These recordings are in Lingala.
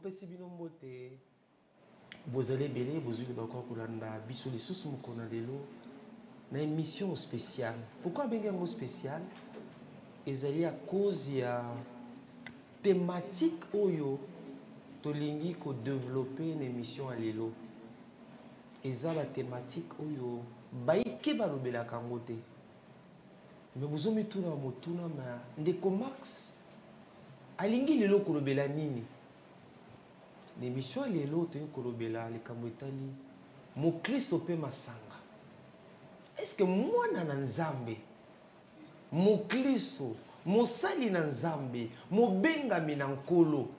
topesi bino mbote bozali belé bozuli bakwa kolanda biso lisusu mokona lelo na émission spéciale. Pourquoi bengi yango spéciale? Ezali à cause ya thématique oyo tolingi ko développer une émission à lelo. Eza la thématique oyo baike balobela kango te. Mais bozomi tuna motuna ma ndeko Max alingi lelo kolobela nini? L'émission lelo to kolobela likambo etali mo Kristo pe masanga. Est-ce que moi na nzambe mo Kristo mo sali na nzambe mo bengami na nkolo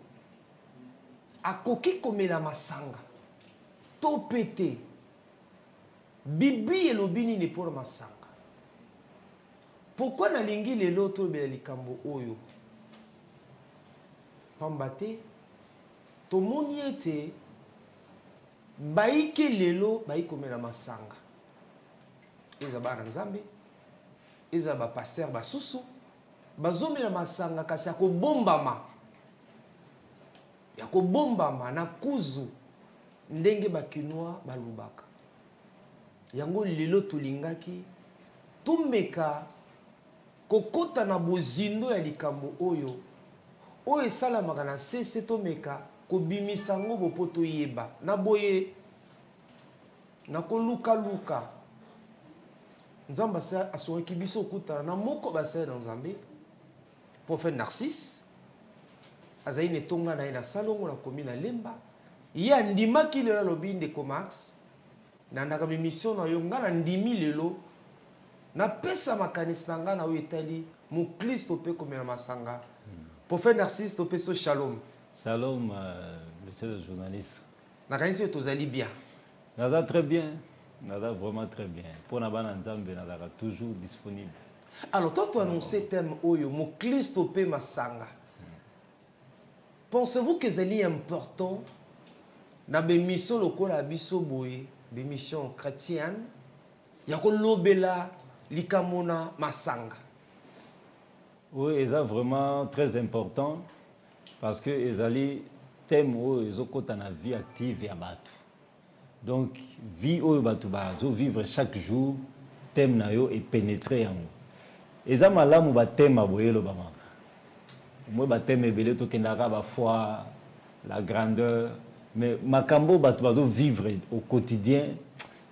akoki komela masanga to pete bibi elobi nini pour masanga? Pourquoi nalingi lelo to bela likambo oyo? Pambate tomoni ete baike lelo baikomela masanga. Eza bana nzambe, eza ba pasteur basusu bazomela masanga kasi ya kobombama na kuzu ndenge bakinwa balubaka. Yango lelo tolingaki tumeka kokota na bozindo ya likambo oyo esalamaka na sese tomeka kobimisa ngo bopoto yeba na boye na koluka luka nzamba sa asoki biso kutana na moko basaya na nzambe prophète Narcisse azali netonga na ina salongo na komina lemba ya ndimaki lelo lobi ndeko Max na ndaka mission na yo ngana ndimi lelo na pesa makanisi na ngana oyo etali mu Kristo pe komela masanga. Prophète Narcisse to peso shalom. Shalom, monsieur le journaliste. Nakanisi tozali bien. Naza très bien. Naza vraiment très bien. Pour Nabana Nzambe, Naza toujours disponible. Alors, toi, tu as annoncé thème Oyo, mon Christo pe masanga. Pensez-vous que c'est important dans les missions locales à Bissoboye, des missions chrétiennes, il y a lobela likamona masanga? Oui, c'est vraiment très important parce que les thèmes où ils ont la vie active et abattu. Donc, vie où ils vivre chaque jour, thème nayo et pénétrer en eux. Et ça malamu ba thème aboye lo bama. Moi ba thème ebele to kendaka ba foi, la grandeur, mais makambo bato vivre au quotidien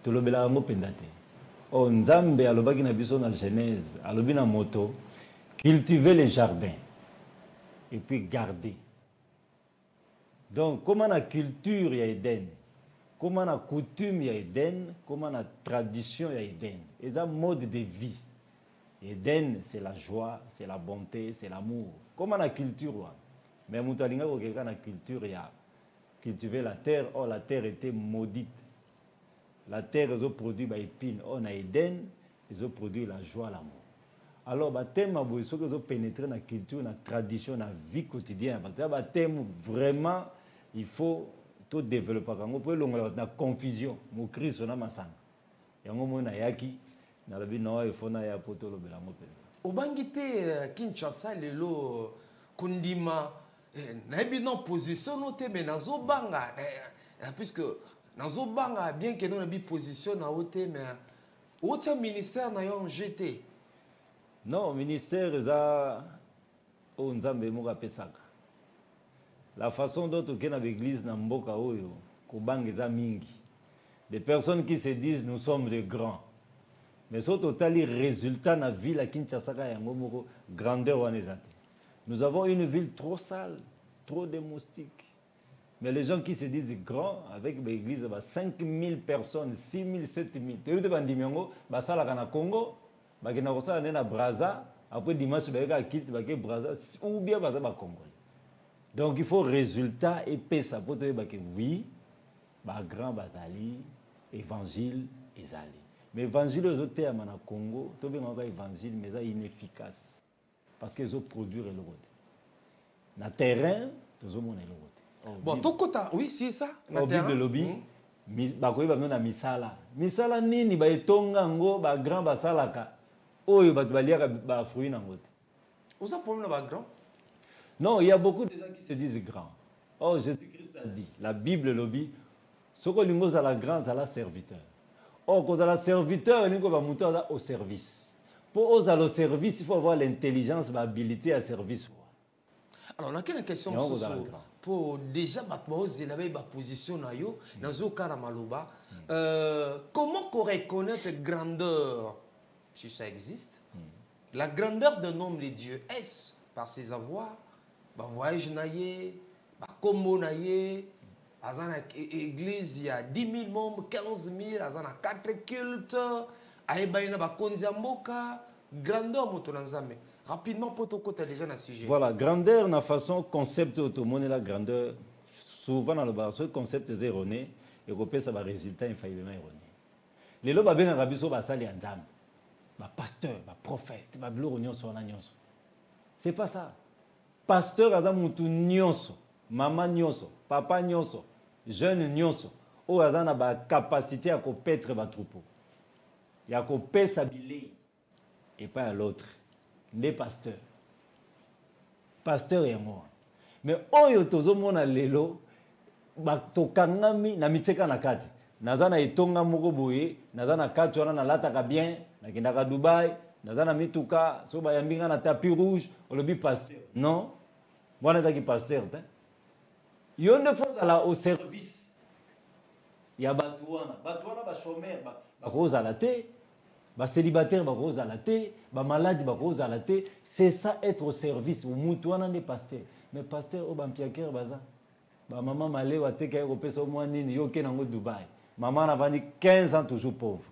to lobela ngo pendate. Oh nzambe alobaki na biso na Genèse, alobi na moto cultiver les jardins et puis garder. Donc, comment la culture y a Eden, comment la coutume y a Eden, comment la tradition y a Eden. Et ça, mode de vie. Eden, c'est la joie, c'est la bonté, c'est l'amour. Comment la culture, mais Moutalinga, quand la culture y a cultivé la terre, oh, la terre était maudite. La terre, ils ont produit des épines. On a Eden, ils ont produit la joie, l'amour. Alors, le thème, il faut que pénétrer dans la culture, dans la tradition, dans la vie quotidienne. Le thème, vraiment, il faut tout développer. Il faut la confusion. Mon Christ, on a ma sang. Il y a un moment yaki, dans la vie, il faut que ya poto lo bela mo peza. Obangite Kinshasa lelo kondima na bino position no te mais nazo banga puisque nazo banga bien que non bi position na ote mais autre ministère na yo jeté. Non, ministère est à Nzambe moka pesaka. La façon dont on a l'église na mboka oyo, kobang eza mingi. Des personnes qui se disent nous sommes des grands. Mais sur total les résultats na ville à Kinshasa yango moko grandeur wanezate. Nous avons une ville trop sale, trop de moustiques. Mais les gens qui se disent grands avec l'église 5000 personnes, 6000, 7000. Tu veux bandimengo basala kana Congo. Bakina kosala na Brazza après dimanche ba quitte ba Brazza ou bien ba Congolais. Donc il faut résultat et paix ça pour te ba que oui ba grand bazali évangile ezali. Mais évangile aux autres à na Congo, to bien ba évangile mais ça inefficace parce qu'ils ont produire le route. Na terrain, tous au monde le route. Bon, tout côté oui, c'est ça. Na terrain. Lobby ba ko ba na misala. Misala nini ba etonga ngo ba grand basalaka. Oh, il y a des fruits dans le. Vous avez un problème avec grand? Non, il y a beaucoup de gens qui se disent grands. Oh, Jésus-Christ a dit, la Bible le dit, ce que l'ingos à la grande, c'est la serviteur. Oh, quand on a la serviteur, l'ingos va monter au service. Pour oser au service, il faut avoir l'intelligence, l'habilité à service. Alors, on a une question pour déjà oser la position dans le cas de Maloba. Comment on reconnaît la grandeur, si ça existe, la grandeur d'un homme de Dieu, est-ce par ses avoirs, voyage naïe, combo naïe, dans l'église, il y a 10 000 membres, 15 000, il y a 4 cultes, il y a Kondiamboka, grandeur, rapidement, pour ton côté, déjà dans le sujet. Voilà, grandeur, dans façon, concept, automone, la grandeur, souvent dans le bar, ce concept est erroné, et qu'on peut savoir résultat infailliblement erroné. Les lois, bien, dans la ça, les enzam, pasteur, prophète, c'est pas ça. Pasteur, azam mutu nyonso, maman nyonso, papa nyonso, jeune nyonso, ou azam na ba capacité à competre ba troupeau. Il y a qu'on peut s'habiller et pas à l'autre. Des pasteurs. Pasteur et moi. Mais oyo tozo mona lelo ba tokangami na miteka na kati. Nazana itonga moko boye, nazana kati wana na lataka bien, na kindaka Dubai, nazana mituka, so ba yambinga na tapis rouge, olobi pasteur. Non. Voilà qui pasteur. Il y a une fois au service. Il y a Batouana ba chômeur, ba rose à la thé, ba célibataire, ba rose à la thé, ba malade, ba rose à la thé. C'est ça être au service. Ou Moutouana n'est pasteur. Mais pasteur, au Bampiaker, baza. Ba maman malé, wa te kaya kopesa au moins nini, yo ke nango Dubaï. Maman a vendu 15 ans toujours pauvre.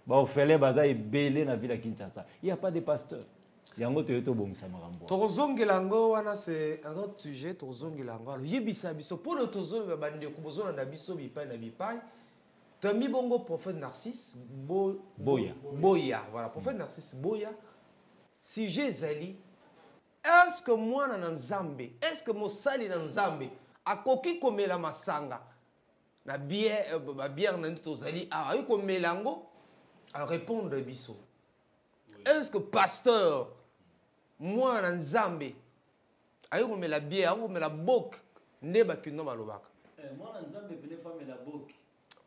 Ba ofele baza est belé na ville à Kinshasa. Il n'y a pas de pasteur. Tozongelango wana c'est un autre sujet. Tozongelango alors yebisa biso pour le tozongo bande kubozona na biso bipai na bipai. Tami bongo prophète Narcisse Boya voilà prophète Narcisse Boya. Si Jézali est-ce que moi na Nzambe est-ce que mo sali na Nzambe akoki komela masanga na bière bière na tozali ayi komelango à répondre biso. Est-ce que pasteur moi na Nzambe ayo ko mela bière ayo ko mela bok neba kino balobaka moi na Nzambe pene fa mela bok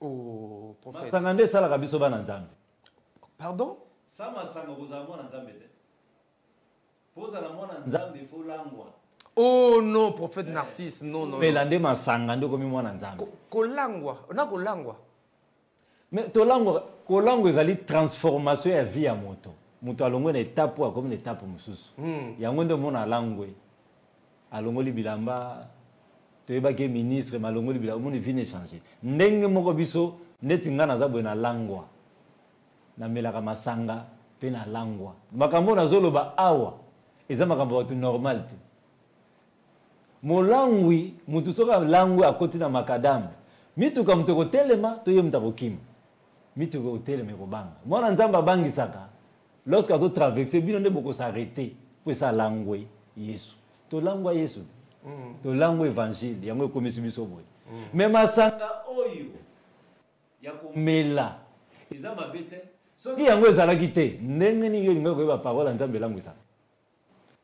oh prophète masanga sala kabiso ba na Nzambe pardon ça masanga koza moi na Nzambe te poza na moi na Nzambe fo langwa oh non prophète Narcisse non non mais lande masanga ndo komi moi na Nzambe ko langwa na ko langwa mais to langwa ko langwa ezali transformation ya vie ya moto. Mutu alongo na étape comme une étape mususu. Yango ndo mona langwe. Alongo li bilamba toyeba ke ministre malongo li bilamba moni vine changer. Ndenge moko biso neti ngana za bwe na langwa. Na melaka masanga pe na langwa. Makambo na zoloba awa eza makambo watu normal te. Molangwi mutu soka langwe akoti na makadamu. Mitu ka mutoko telema toye mutako kim. Mitu ko telema ko banga. Mwana Nzamba bangi saka. Lorsque tu traverses, bien de beaucoup s'arrêter pour sa langue Yesu. To langue Yesu. To langue évangile, yango comme si biso boy. Mais masanga oyo ya komela. Eza mabete. Soki yango ezala kite, ndenge ni yo linga ko ba parole Nzambe langue ça.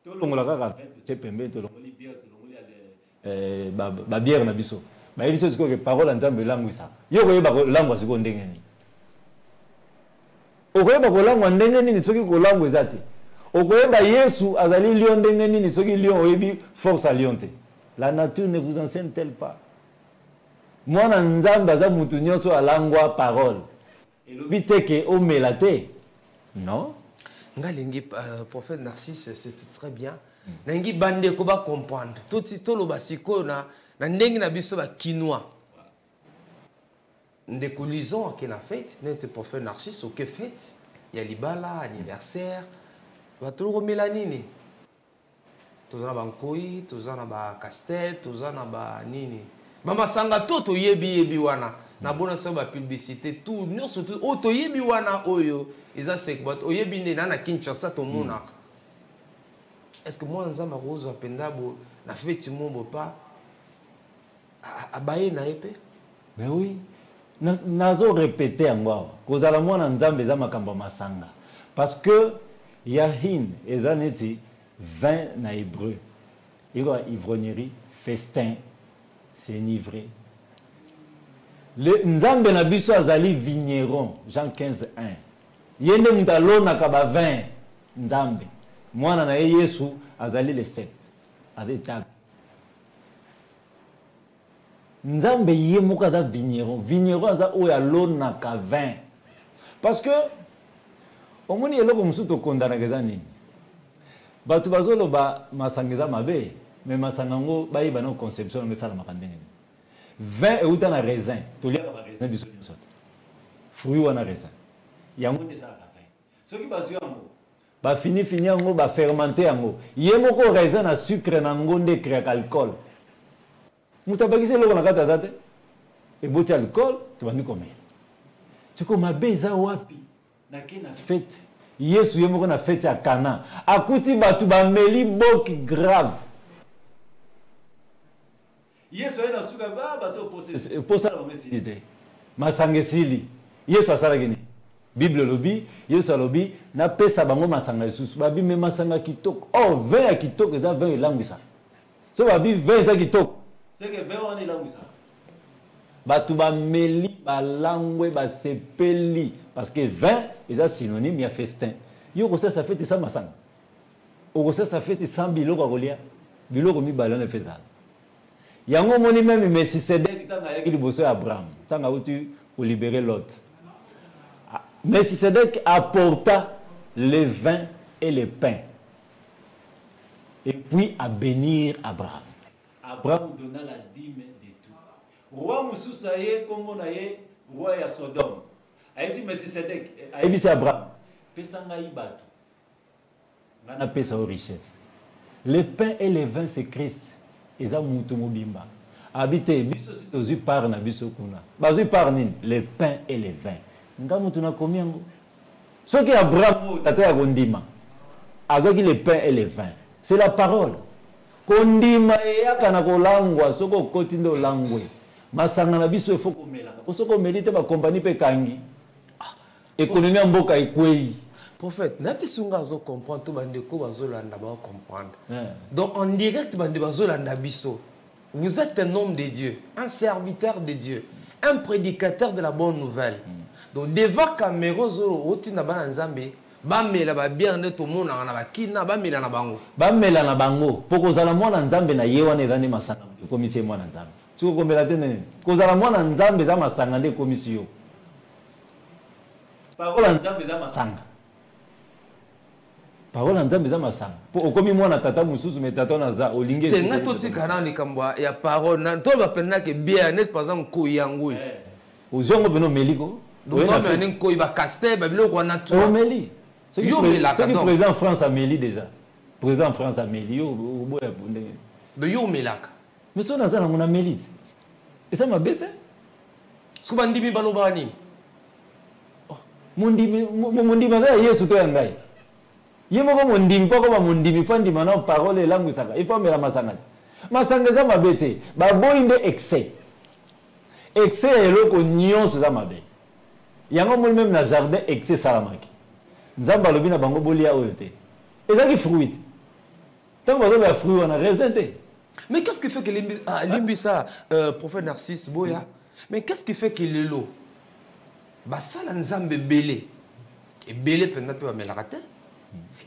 To longola kaka te pembe to longoli bière to longoli ba bière na biso. Ba biso siko ke parole Nzambe langue ça. Yo ko yeba langue siko ndenge ni. Okoyeba kolangwa ndenge nini soki kolangwa ezate. Okoyeba Yesu azali lion ndenge nini soki lion oyebi force à lion te. La nature ne vous enseigne-t-elle pas? Mwana Nzambe aza mutu nyonso alangwa parole. Elobi te ke omela te. Non? Ngalingi prophète Narcisse c'est très bien. Nangi bande ko ba comprendre. To lo basiko na ndenge na biso ba kinois. Ndeko lisons à la fête, notre prophète Narcisse, au que fête, il y a l'ibala, anniversaire, va toujours mélanine. Tous en a bankoi, tous en a ba castel, tous en a ba nini. Mama sanga toto yebi wana. Na bona sa ba publicité tout, non surtout auto yebi wana oyo, isa sek bat oyebi ne na Kinshasa to mona. Est-ce que moi nzamba rose apenda bo na fête mombo pas abaye na épée? Mais oui. Nazo répéter encore kozala mwana Nzambe za makambo masanga parce que yahin ezaneti 20 na hébreu iko ivrognerie festin c'est enivré. Le Nzambe na biso azali vigneron, Jean 15, 1. Yende mutalo kaba 20 Nzambe. Mwana na Yesu azali le 7. Avec table. Nzambe yé moka da vigneron. Vigneron aza oya lona ka 20. Parce que au moni eloko musuto kondana keza nini. Batu bazolo ba masangeza mabe, mais masangango ba yiba no conception ngesala makandenge. 20 euta na raisin, tolia ba raisin biso nyonso. Fruit wana raisin. Yango ndesa ka 20. Soki bazu yango ba fini yango ba fermenter yango. Yé moko raisin na sucre na ngonde créer alcool. Mutabakise loko na kata date. Et boti alcool, tu vas nous comer. C'est comme ma beza wapi. Na kena fête. Yesu yemoko na fête à Cana. Akuti batu ba meli bok grave. Yesu ena suka ba bato posa la mesité. Masange sili. Yesu asala gini. Bible lobi, Yesu lobi na pesa bango masanga Yesu. Babi me masanga kitoko. Oh, 20 ya kitoko za 20 langwisa. So babi 20 za kitoko. C'est que 20 on est langwisa. Batu ba meli ba langwe ba sepeli parce que 20 est synonyme ya festin. Yo ko ça fait ça masanga. O ça fait ça biloko kolia. Biloko mi balana fezala. Yango moni même Melchisedec tanga yaki liboso ya Abraham. Tanga uti pour libérer Lot. Melchisedec apporta les vins et les pains. Et puis à bénir Abraham. Abraham donna la dîme de tout. Roi Moussousa ye kombo na ye roi ya Sodome. Aïsi Melchisedec, aïsi Abraham. Pesanga ibato. Ngana pesa aux richesses. Les pains et les vins c'est Christ. Eza mutu mobimba. Habité biso si tozu par na biso kuna. Bazu par nini les pains et les vins. Nga mutu na komi yango. Soki Abraham tata ya kondima. Azoki les pains et les vins. C'est la parole. Kondima eyaka na kolangwa soko koti ndo langwe. Masanga na biso efo komela. Soko melite ba compagnie pe kangi. Économie en mboka ekwei. Prophète, nati sunga zo comprendre tout bande ko bazolanda ba comprendre. Donc en direct bande bazolanda biso. Vous êtes un homme de Dieu, un serviteur de Dieu, un prédicateur de la bonne nouvelle. Donc devant caméra zo otina bana nzambe, ba mela ba bien ne to mona na ba kina ba mela na bango. Ba mela na bango, poko zala mwana nzambe na yewa ne zani masanga. Komisi mwana nzambe. Siko kombela tene. Ko zala mwana nzambe za masanga nde komisi yo. Parola nzambe za masanga. Parola nzambe za masanga. Po okomi mwana tata mususu me tata na za olinge. Tenga toti kana likambwa ya parole na to ba pena ke bien net par exemple ko yango. Ozongo beno meliko. Donc on a ko iba caster ba biloko na to. O meli. Yo melaka donc. C'est président France a meli déjà. Président France a meli yo boya bunde. Mais yo melaka. Mais so na za na mona meli. Et ça m'a bête. Suba ndimi baloba ni. Mundimi za Yesu to yangai. Yemo ko mundimi poko ba mundimi fandi mana parole langu saka. Ifa mera masangati. Masanga za mabete. Ba boinde excès. Excès eloko nyonso za mabe. Yango mo même na jardin excès salamaki. Nzamba lobi na bango bolia oyote. Ezaki fruit. Tant que ba fruit on a raisin. Mais qu'est-ce qui fait que Limbisa, prophète Narcisse Boya, mais qu'est-ce qui fait que l'eau basala nzambe belé et belé peut pas melakate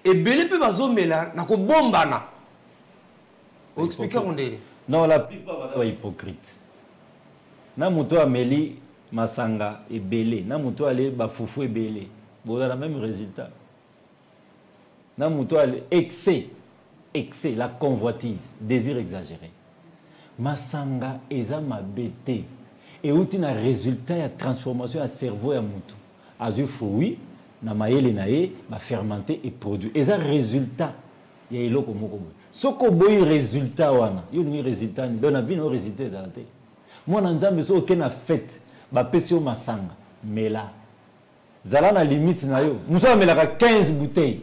et belé peut bazo mela na ko bombana o expliquer on est non la plupart va hypocrite na muto ameli masanga et belé na muto ale ba fufu et belé bon la même résultat na muto ale excès la convoitise désir exagéré masanga eza mabete. Et où tu as un résultat de transformation à cerveau et à moutou. À du fruit, na maïle nae, va fermenter et produire. Et ça résultat, il y a un autre mot. Ce qu'on a résultat, il y a un résultat. Dans la vie, il y a un résultat. Moi, dans le temps, aucun a fait, va pécio masanga, mais là, zala na limite na yo. Nous sommes là 15 bouteilles.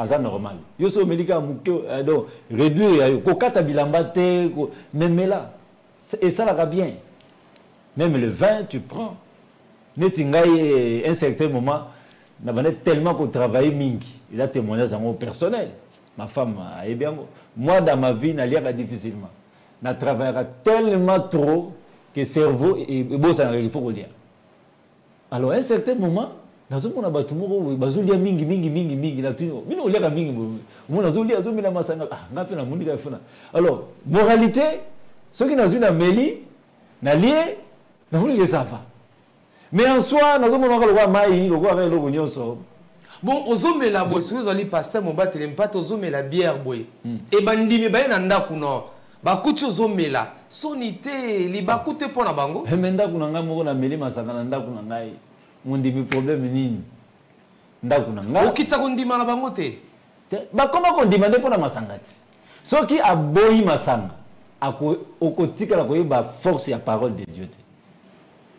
C'est normal. Yo so melika muke donc réduire yo kokata bilamba te mais là et ça là bien. Même le vin, tu prends. Netingaï, un certain moment, n'a pas tellement qu'on travaille mingi. Il a témoigné à mon personnel. Ma femme a bien. Moi, dans ma vie, n'a pas difficilement. na travaillera tellement trop que cerveau et bon ça il faut lire. Alors à un certain moment nazomona bato moko bazolia mingi na tino mino olia mingi mo nazolia azomela masanga ngapi na mundi ka funa. Alors moralité ceux qui nazo na meli na lié na vuli les sava. Mais en soi nazomona ko lokwa mai lokwa ka lokwa nyonso. Bon ozomela boy si vous allez pasteur mon batele mpata ozomela bière boy. Et bandimi ba na ndaku no. Bakuti ozomela sonité libakute pona bango. Hemenda kuna ngamo na meli masanga na ndaku na ngai. Mondimi problème nini ndaku na ngai okitsa kondima na bango te ba koma kondima nde pona masanga te soki aboyi masanga okotika la koyeba force ya parole de Dieu te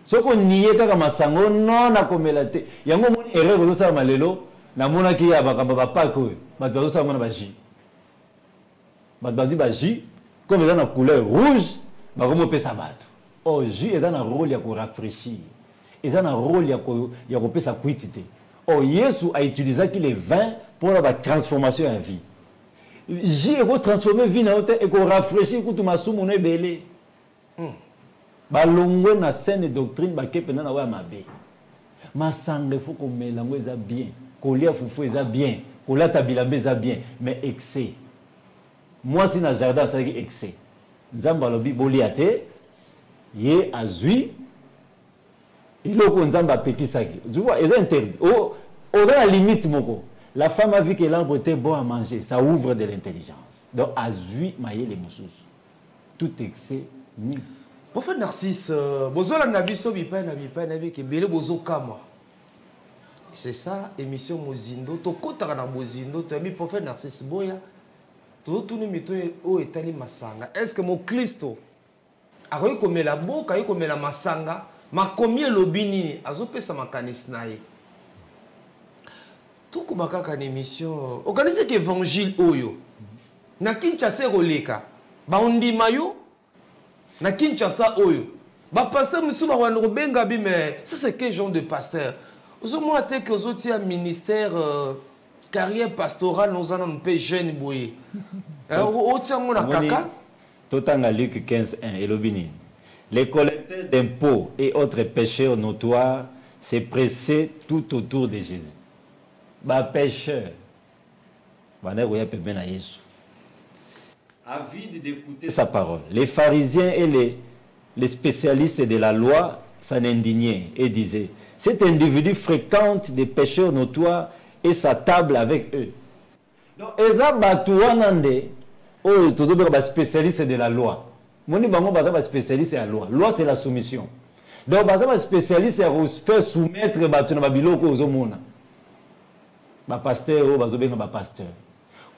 soko niye kaka masango non akomela te yango moni erreur ozosala malelo na mona ki ya bakamba bapaka oyo bato bazosala mona baji bato badi baji comme eza na couleur rouge bakomopesa bato oh jus eza na rôle ya korafraîchir. Ils ont un rôle il y a sa quantité. Oh, Jésus a utilisé les vins pour la transformation en vie. J'ai transformé vie dans et qu'on rafraîchit tout ma somme on est belé. Balongo na saine doctrine ba kepena na wa mabe. Masanga faut qu'on mélange ça bien. Kolia fufu ça bien. Kola tabilambe ça bien, mais excès. Moi si na jardin ça dit excès. Nzamba lobi boliate ye azui. Il est au Nzamba Pekisaki. Tu vois, il est interdit. Au la limite, moko. La femme a vu que l'arbre était bon à manger. Ça ouvre de l'intelligence. Donc, à zui, maïe les moussous. Tout excès, ni. Prophète Narcisse, bozo la nabiso bipa nabi ke bele bozo kama. C'est ça, émission Mozindo. To kota na Mozindo, to ami prophète Narcisse boya. To tunu mito o etali masanga. Est-ce que mon Christo a koyi komela boka, a komela masanga? Ma combien lobini azopesa makanisi naye tuku bakaka na émission organiser que évangile oyo na Kinshasa roleka ba ondima yo na Kinshasa oyo ba pasteur musu ba wana benga bi mais ça c'est quel genre de pasteur ozomo ate que ozotia ministère carrière pastorale nous en peu jeune boye o tiango na kaka totanga Luc 15:1 et lobini. Les collecteurs d'impôts et autres pécheurs notoires se pressaient tout autour de Jésus. Les pécheurs, avides d'écouter sa parole, les pharisiens et les spécialistes de la loi s'en indignaient et disaient, cet individu fréquente des pécheurs notoires et s'attable avec eux. Donc, ils ont des spécialistes de la loi. Moni bango baza spécialiste à la loi. Loi c'est la soumission. Donc baza spécialiste à faire soumettre bato na babiloko ozomona. Ba pasteur o bazo benga ba pasteur.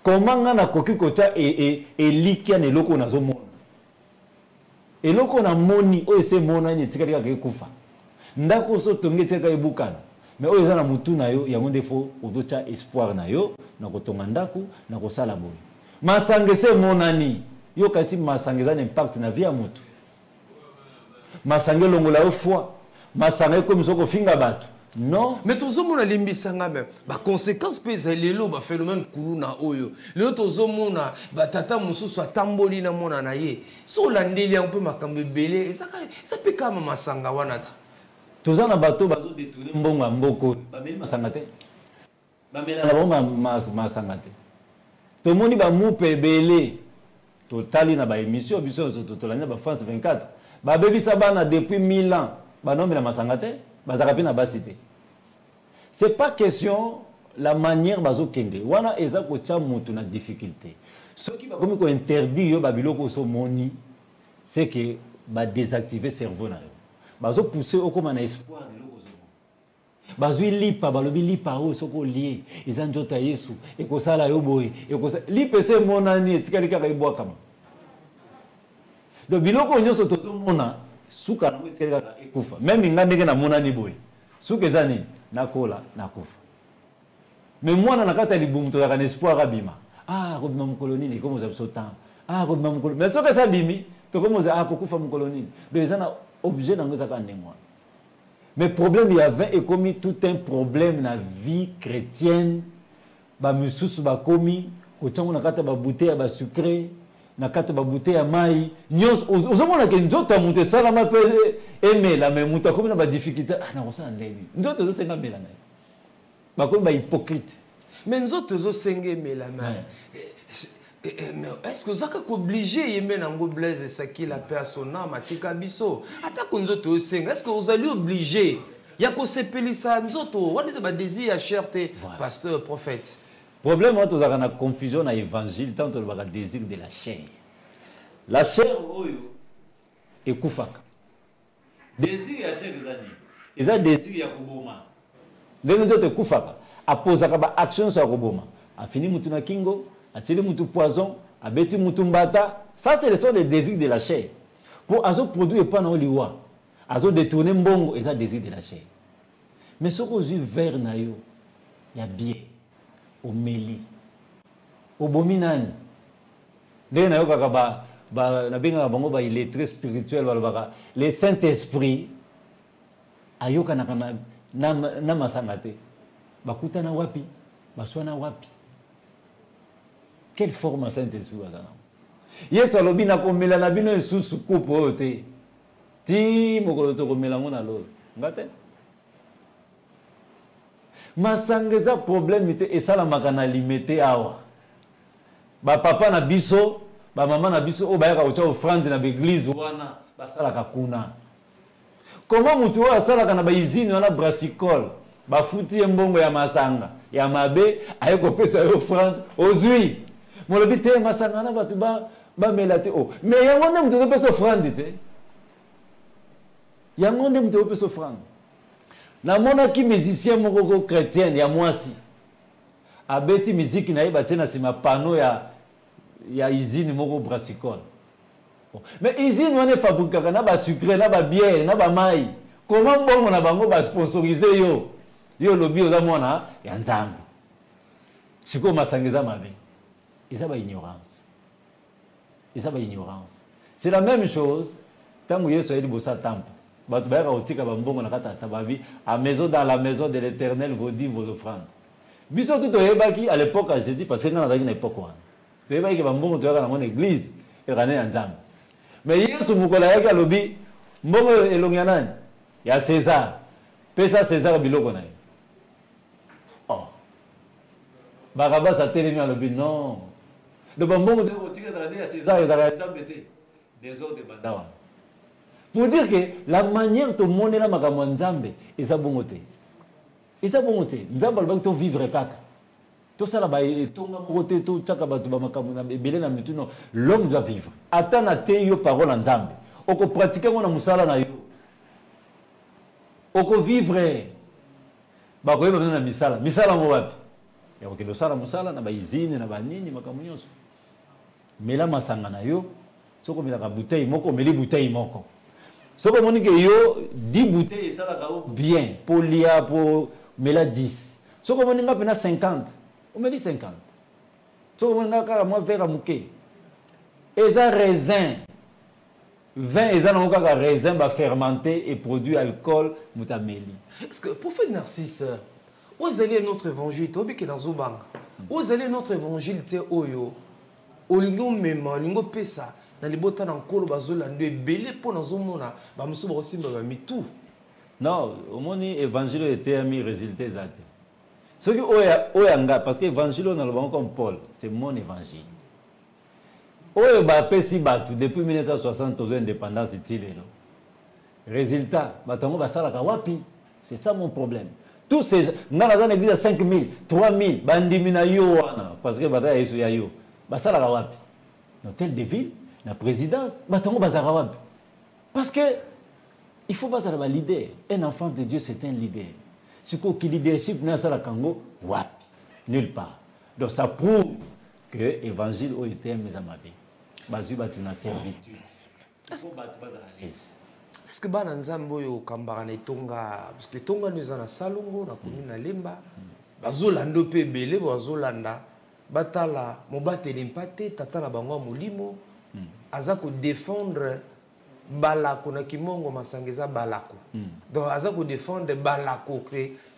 Comment ngana koki kota et likia ne loko na zomona. Et loko na moni o ese mona ni tikali ka kufa. Ndako so tongete ka ebukana. Mais o eza na mutu na yo yango ndefo ozocha espoir na yo na kotonga ndako na kosala boye. Masangese monani yo kasi masangeza n'impact na vie ya mutu. Masange longola yo foi. Masange comme soko finga bato. Non. Mais tozomona limbisanga même. Ba conséquence pesa lelo ba phénomène kuluna oyo. Lelo tozomona ba tata mususu atamboli na mona na ye. So landeli un peu makambe belé ça peut kama masanga wana ta. Tozana bato bazo détourner mbongo mboko. Ba meli masanga te. Ba mela na bonga masanga te. To moni ba mu pebele. Totali na ba émission biso totolanya ba France 24 ba bebisa bana depuis 1000 ans ba nomela masangate ba zakapi na basité. C'est pas question la manière bazo kende wana eza ko tia mutu na difficulté ceux qui ba komi ko interdit yo ba biloko so moni c'est que ba désactiver cerveau na yo bazo pousser au comme na espoir de loko zo bazui lipa balobi lipa o soko lié eza njota Yesu e ko sala yo boy e ko lipe se monani etikali kaka ibwa kama do biloko nyoso tozo mona suka na etikali kaka ekufa même ngandeke na monani boy suka ezani nakola nakufa mais mwana nakata libumu to ka espoir abima robima mukolonini comme ça sautant robima mukolonini mais soka ça bimi to comme ça kokufa mukolonini do ezana objet na ngoza ka ndengwa. Mais le problème, il y avait commis tout un problème dans la vie chrétienne. Ba mususu ba komi, ko tango na kata ba bouteille ba sucré, na kati ba bouteille ya mai nyos ozomona ke nzoto amonte sala ma pe emela mais muta comme na ba difficulté na kosa ndeni nzoto zo senga mela na ba ko ba hypocrite mais nzoto zo senga emela mais est-ce que ça est obligé yemé nango Blaise Saki la paix à son âme atika biso ata ko nzoto senga est-ce que vous allez obligé ya ko sepelisa nzoto what is ba désir ya cherté pasteur prophète. Problème, c'est qu'il y a une confusion dans l'évangile, tant qu'il y a un désir de la chair. La chair, est koufak. Désir de la chair, c'est un désir de la koboma. Les gens sont koufak. A posé une action sur la koboma. A fini mutuna kingo, a tiré mutu poison, a bêti mutu mbata. Ça, c'est le sort des désirs de la chair. Pour azo produire pas dans l'oliwa, azo détourner mbongo, c'est un désir de la chair. Mais ce qu'on a vers nayo, il y a bien. Au Meli, au Bominani. Dès que nous il très spirituel, le Saint-Esprit, ayoka na masangate, bakuta na wapi, baswa na wapi. Quelle forme Saint-Esprit va dans? Yesu alobi na komela na bino esusu kupo te. Ti mokolo to komela ngona lo. Ngate? Masangeza problème était et ça la makana limité awa ba papa na biso ba maman na biso o ba yaka ocha offrande na l'église wana ba sala ka kuna comment mutu wa sala kana ba izini wana brassicole ba futi mbongo ya masanga ya mabe ayeko pesa offrande ozui molobi te masanga na batu ba melate o mais yango ndem mutu pesa offrande te yango ndem mutu pesa offrande. Na monaki musicien moko chrétien ya mwasi abeti musique na yeba tena sima panneau ya usine moko brassicole. Mais usine wana fabriquer na ba sucre na ba bière na ba mai. Comment bongo na bango ba sponsoriser yo lobby oza mona ya nzambe. Siko masangeza mabe. Isa ba ignorance. Isa ba ignorance. C'est la même chose tant que Yesu aidi bossa temple. À la maison de l'Éternel, vous dites vos offrandes. Biso tout à l'époque, je dis parce que nous avons une époque. Tu sais que nous avons une église et nous avons un ensemble. Mais hier, ce Moukola Yaka Lobi, Mbongo Elongianan, il y a César. Pesa César Biloko. Oh. Barabas a télé à Lobi, non. Le Mbongo de César et des autres de Bandawa. Pour dire que la manière de monnaie la makamwa nzambe eza bongote. Eza bongote. Nzambe alba to vivre kaka. To sala ba etonga mokote to tchaka batu ba makamwa na ebele na mituno. L'homme doit vivre. Atana te yo parole nzambe. Oko pratiquer mona musala na yo. Oko vivre. Ba ko yeba na misala. Misala mo wapi? Ya ko kilo sala musala na ba izini na ba nini makamwa nyonso. Mela masanga na yo. Soko mela ka bouteille moko meli bouteille moko. Ce que je dis, yo 10 bouteilles, ça va bien. Pour l'IA, pour Mela 10. Ce que je dis, 50. On me dit 50. Ce que je dis, moi, vers Amouké. Et ça, raisin. 20, et ça, raisin va fermenter et produire alcool, moutameli. Est-ce que, prophète Narcisse, où est notre évangile? Tu as dans Zobang. Où est notre évangile? Tu es Oyo. Olingo Mema, Olingo Pesa. Dans les botans encore bazola de belé pour nos hommes ba musu ba aussi ba mitu. Non, au moins évangile était un résultat exact. Ce que oyanga parce que évangile on a le bon comme Paul, c'est mon évangile. Oyo ba pesi batu depuis 1960 aux indépendance style là. Résultat, batango ba sala ka wapi? C'est ça mon problème. Tous ces dans l'église à 5000, 3000 bandimina yo wana parce que bata yesu ya yo. Ba sala ka wapi? Dans telle ville la présidence, parce que il faut pas être un leader. Un enfant de Dieu, c'est un leader. Ce que leadership n'a pas Congo, nulle part. Donc ça prouve que l'évangile a été un mes amis. Bazu batu na servitude. Est-ce que bana nzambo yo kambara na tonga parce que tonga nous na salongo na kumi na lemba bazolanda pe belé bazolanda batala mobateli mpate tata na bango molimo azako défendre balako na kimongo masangeza balako donc azako défendre balako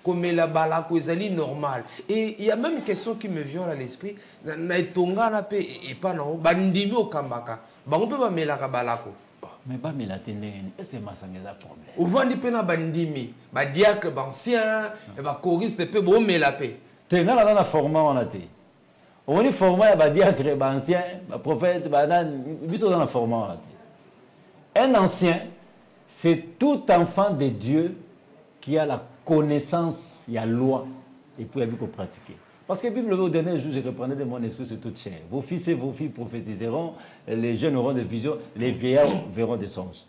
comme la balako ezali normal. Et il y a même une question qui me vient à l'esprit. Na etonga na pe et pas non bandimi au kambaka. Ba on peut ba melaka balako. Mais pas melatene, c'est ma sangeza problème. Ou vandi pe na bandimi, ba diacre ba ancien, ba choriste pe bo melape. Tenga na format on a té. On est format ba diacre ba ancien, ba prophète ba nan biso dans la format on a té. Un ancien, c'est tout enfant de Dieu qui a la connaissance, il y a loi, et puis il faut pratiquer. Parce que la Bible, au dernier jour, je reprenais de mon esprit sur toute chair. Vos fils et vos filles prophétiseront, les jeunes auront des visions, les vieillards verront des songes.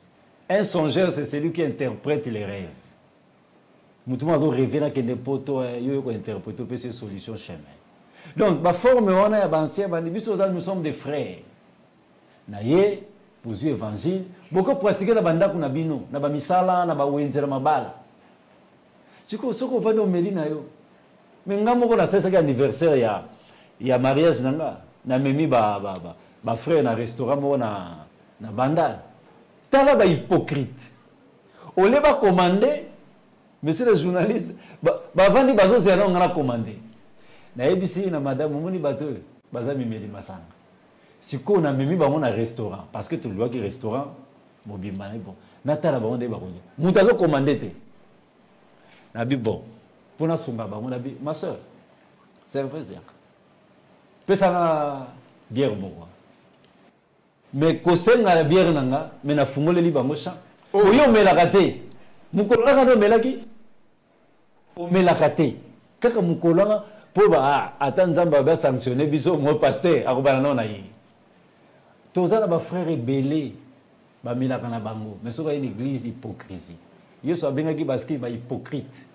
Un songeur, c'est celui qui interprète les rêves. Nous devons rêver dans quel poto, interpréter ces solutions chemin. Donc, ma forme, on a ancien, nous sommes des frères. Naye, pour l'évangile, beaucoup pratiquer la banda qu'on a bino, na ba misala, na ba wenzera mabala. Siko soko va no melina yo. Mais ngamo ko na sesa ka anniversaire ya mariage nanga, na memi ba frère na restaurant mo na banda. Tala ba hypocrite. On les va commander, monsieur le journaliste, ba vandi bazo zera ngana commander. Na ebisi na madame moni bato baza mimeli masanga. Si on a même un restaurant, parce que tu vois que le restaurant, bon, natala ba onde ba konyo. Mutazo commandé. Na bi bon. Pour na sunga ba on ma sœur. C'est un frère. Pesa na bière moko. Mais kosen na bière nanga, mais na fungole li bango cha. Oyo melaka te. Mukolaka no melaki. O melaka te. Kaka mukolanga po ba atanzamba ba sanctionner biso mo pasteur akobana na yi. Tous les frères rebellés, mais c'est une église hypocrisie. Ils sont bien hypocrite.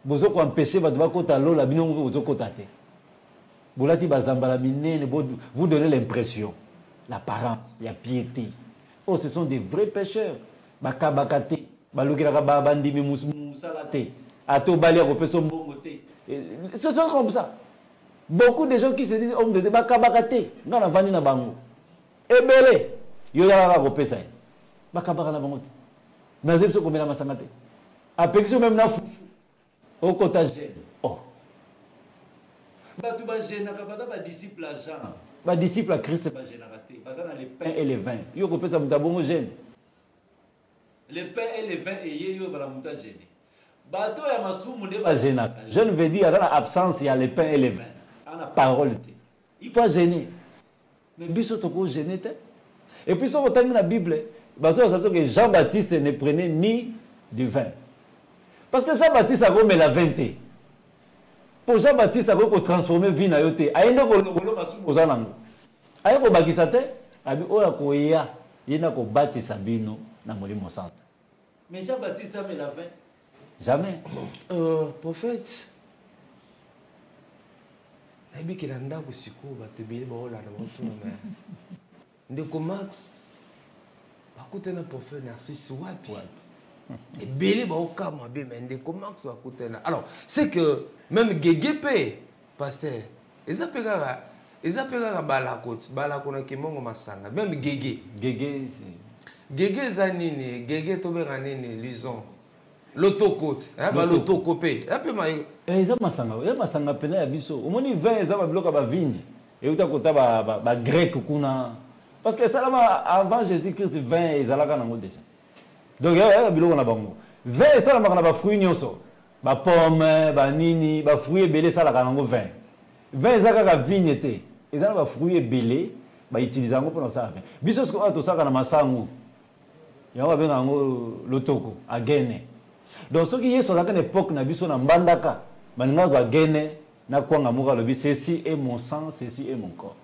Vous avez empêché de vous donnez l'impression, l'apparence, la piété. Oh, ce sont des vrais pécheurs. Ce sont comme ça. Beaucoup de gens qui se disent hommes de débat kabakate, non la vani na bango. Ebele, yo ya la ko pesa. Bakabaka na bango. Na zepso ko mela masangate. Apexo même na fu. Au cotage. Oh. Batu ba jena ka bata ba disciple à Jean. Ba disciple à Christ ba jena raté. Bata na les pains et les vins. Yo ko pesa muta bongo jeune. Les pains et les vins et yo ba la muta jeune. Bato ya masumu de ba jena. Je ne veux dire dans l'absence il y a les pains et les vins. La parole. Il faut gêner. Mais biso toko gêner. Et puis si on termine la Bible, que Jean-Baptiste ne prenait ni du vin. Parce que Jean-Baptiste a mis la vinte. Pour Jean-Baptiste a transformé vie na yote. Aïe ko lo masumu ozanango. Aïe ko bakisate, abi oya ko ya, yena ko batisa bino na molimo santo. Mais Jean-Baptiste a mis la vin. Jamais. Prophète. Nabi ki landa ko siko ba tebele ba ola na moto na ndeko Max bakute na prophète Narcisse wapi et belé ba okama be mais ndeko Max bakute na. Alors c'est que même Gegépé pasteur ezapeka balako na kimongo masanga même Gégé zanini Gégé to be nini lison l'autocote, l'autocopé. Ils ont masanga pena ya biso. Au moins 20 ils ont bloqué ba vigne. Et uta kota ba grec kuna. Parce que ça avant Jésus-Christ 20 ils allaient nango déjà. Donc il y a biloko na bango. 20 ça na ba fruits nyonso. Ba pomme, ba nini, ba fruits belé ça la nango 20. 20 ça ka vigne té. Ils ont ba fruits belé, ba utiliser ngo pour ça. Biso ce ko to ça na masangu. Ya ba benga ngo lotoko agene. Donc ce qui est sur la époque na biso na mbandaka baninga za gene na kwanga muka lobi ceci est mon sang, ceci est mon corps.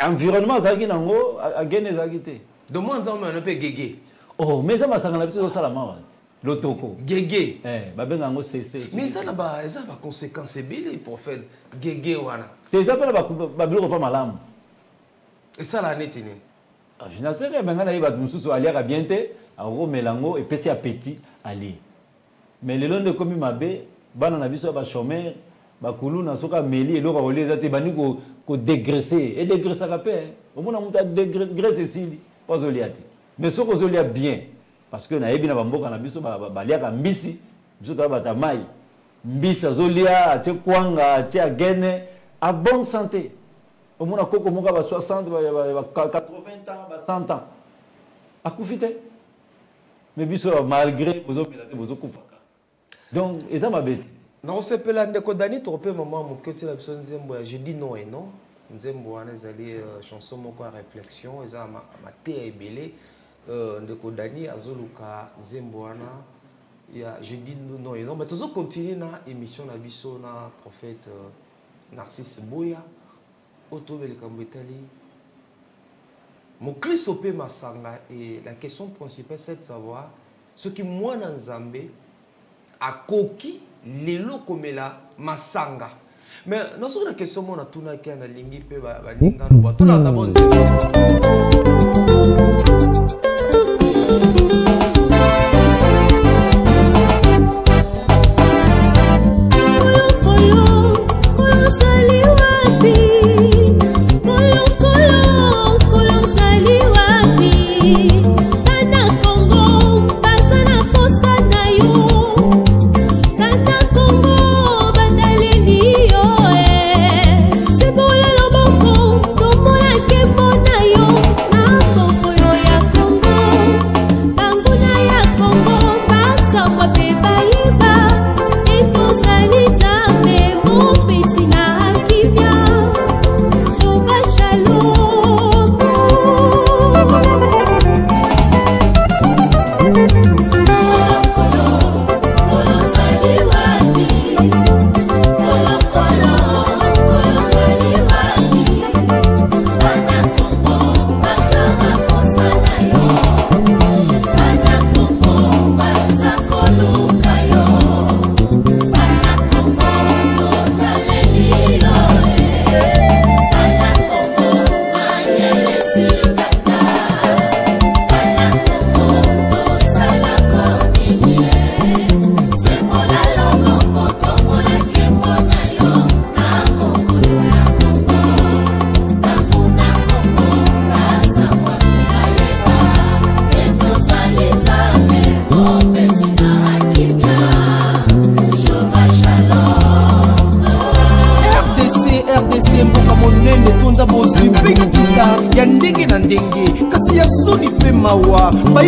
Environnement zaki nango agene zaki te. De moins en moins on peut Gégé. Oh mais ça masanga na biso salama wa. Lotoko. Gégé. Ba benga ngo ceci. Mais ça na ba conséquences bile prophète Gégé wana. Tes appels ba biloko pas malamu. Et ça la netine. Ah je n'ai rien benga na ba mususu aliaka bien te, a melango et petit appétit ali. Mais le long de comme mabe bana na biso ba chômeur ba kuluna soka meli eloko oleza te bani ko dégraisser et dégraisser ka pe au moins muta dégraisser sili pas oliate mais soko zolia bien parce que na yebi na bamboka na biso ba liaka mbisi biso to bata mai mbisa zolia atie kwanga atie agene à bonne santé au moins koko moka ba 60 ba 80 ans ba 100 ans akufite mais biso malgré bozo melate bozo kufaka donc eza mabete na osepela ndeko Dani to pe maman mokoti la biso nzembo ya je dis non et non nzembo wana ezali chanson moko ya réflexion eza mate ebele ndeko Dani azoluka nzembo wana ya je dis non et non mais toujours continuer na émission na biso na prophète Narcisse Boya otobele kambetali mon Christ pe masanga et la question principale c'est de savoir ce qui moi na Nzambe akoki lelo komela masanga mais non sur la question mon atuna ki na lingi pe ba linga no ba to na d'abord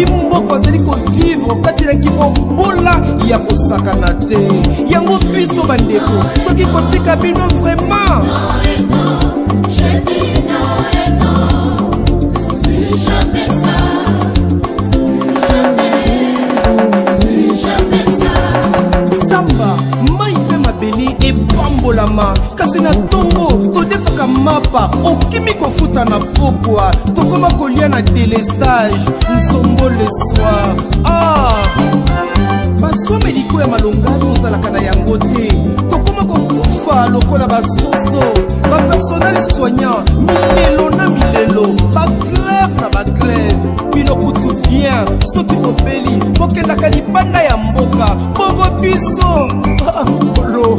Mboko azali ko vivre kati na kibobola ya kosakana te yango biso bandeko toki kotika bino vraiment je dis non et non plus jamais ça jamais ça samba mai pe mabeli e pambolama kasi na toko todefaka mapa okimi kofuta na pokwa tokoma kolia na délestage nsombo le soir basome liko ya malonga tozalaka na yango te tokoma kokufa lokola basoso bapersonnel soignant milelo na milelo bagreve na bagreve bino kutu bien soki tobeli bokendaka libanda ya mboka bongo biso kolo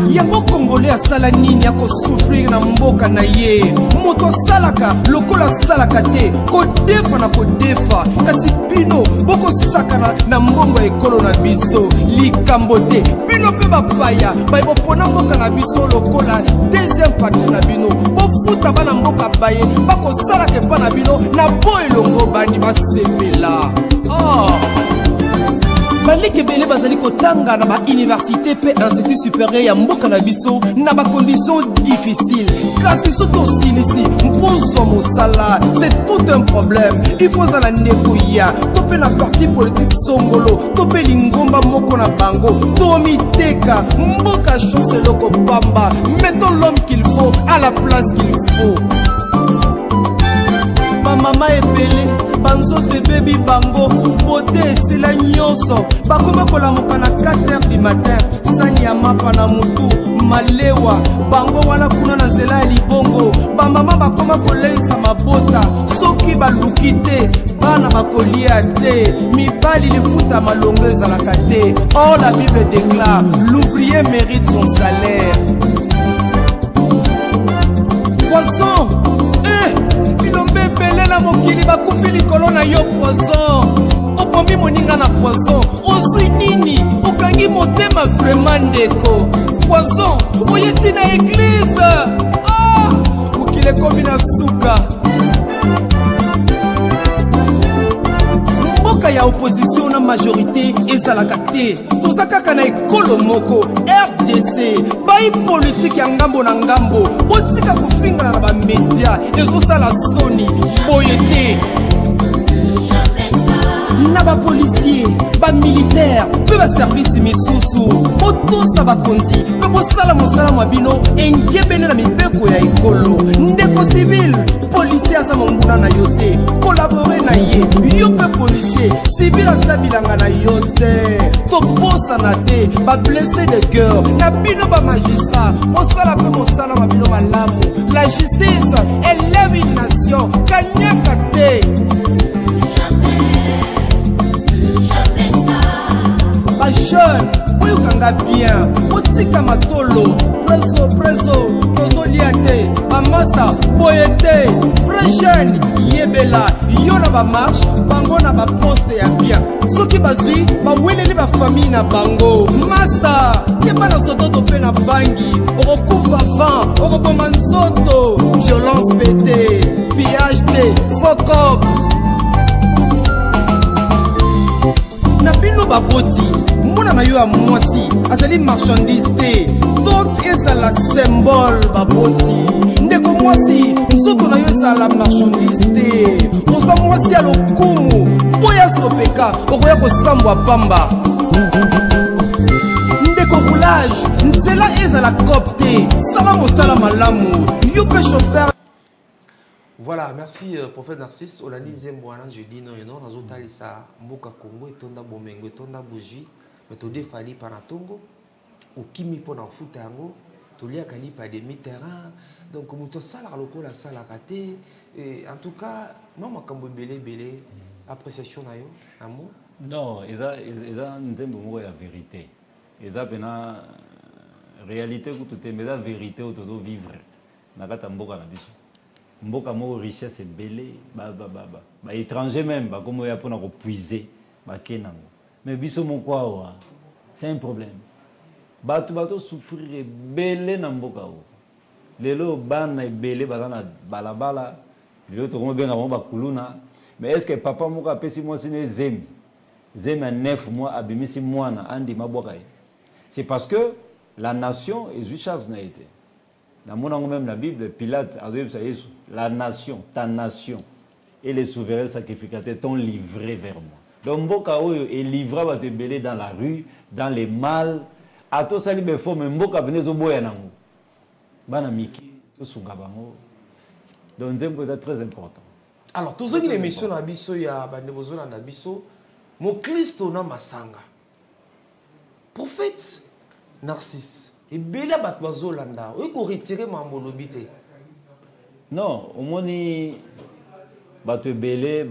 yango kongole asala nini akosouffrir na mboka na ye moto asalaka lokola asalaka te kodefa na kodefa kasi bino bokosakana na mbongo ya ekolo na biso likambo te bino mpe bapaya baye bopona mboka na biso lokola deuxième patrie na bino bofuta bana mboka baye bakosalaka epa na bino na bo elongo bani basepela baliki ebele bazali kotanga na bauniversité pe institut supérieur ya mboka na biso na bacondition difficile kasi soki osilisi mposo mosala c'est tout un problème il faut ozala ndeko ya to mpe na parti politique songolo to mpe lingomba moko na bango tomiteka mboka chance eloko pamba mettons l'homme qu'il faut à la place qu'il faut bamama ebele banzoto ebebi bango bote esila nyonso bakoma kolamuka na 4h du matin sani ya mapa na mutu malewa bango wana kuna na nzela ya libongo bamama bakoma koleisa mabota soki baluki te bana bakolia te mibali lifuta malongo ezalaka te. Or la Bible déclare l'ouvrier mérite son salaire. Poisson bilombe ebele na mokili bakufi likolo na yo poison opomi moninga na poison ozwi nini okangi motema vraiment ndeko poison oyeti na église mokili ekomi na suka mboka ya opposition na majorité ezalaka te toza kaka na ekolo moko RDC bai politike ya ngambo na ngambo botika kofingana na bamedia ezosala soni boye te na bapolisier bamilitaire mpe baservisi misusu botosa bakonzi mpe bosala mosala mwa bino engebele na mibeko ya ekolo ndeko civil polisier aza monguna na yo te kolabore na ye yo mpe polisier civil aza bilanga na yo te tobosana te bablesse de cœur na bino bamagistrat bosala mpe mosala mwa bino malamu la justice élève une nation kanyaka te bajeune boyokanga bien botika matolo preso tozolia te bamasa boye te vrai jeune yebela yo na bamarshe bango na baposte ya bien soki bazwi baweleli bafamille na bango master yeba na sototo mpe na bangi okokufa van okoboma nzoto violence pete pillage te fokop na bino baboti mbona na yo ya mwasi azali marchandise te tot ezala symbole baboti ndeko mwasi nzoto na yo ezala marchandise te oza mwasi ya lokumu boya sopeka okoya kosambwa pamba ndeko roulage nzela ezala cop te sala mosala malamu yo mpe chauffeur. Voilà, merci prophète Narcisse. Olandi Nzembwana, je dis non et non. Dans autres ça, Mboka Congo, Etonda Bomengo, Etonda Bougie, mais tu défali par un Tongo, ou Kimi pour en foot ango, tu lia kali par des mi-terrain. Donc, comme tu as la loco, la salle à raté. En tout cas, maman Kambo belé, appréciation na yo, amour. Non, ils ont Nzembwana la vérité. Ils ont une réalité que tu aimes, la vérité où tu dois vivre. Nakata Mboka na biso. Mboka mo richesse belé ba étranger même ba comme ya pona ko puiser ba kenango mais biso mon kwa c'est un problème bato souffrir belé na mboka o lelo bana belé ba na balabala lelo to ko benga mo ba kuluna mais est-ce que papa moko apesi moi sine zemi à 9 mois abimisi mwana andi maboka c'est parce que la nation est Charles na été dans mon angle même la Bible, Pilate a dit la nation, ta nation et les souverains sacrificateurs t'ont livré vers moi. Donc Mboka est livré à te belé dans la rue, dans les malles. À tout ça, il faut mais Mboka venez au boyanango. Bana miki, tout sungabango. Donc c'est très important. Alors tous ceux qui l'émission na biso ya bandemozo na biso, mo Christo na masanga. Prophète Narcisse. Et bela batwazo landa, oui qu'on retire mambolobité. Non, au moins ni bato belé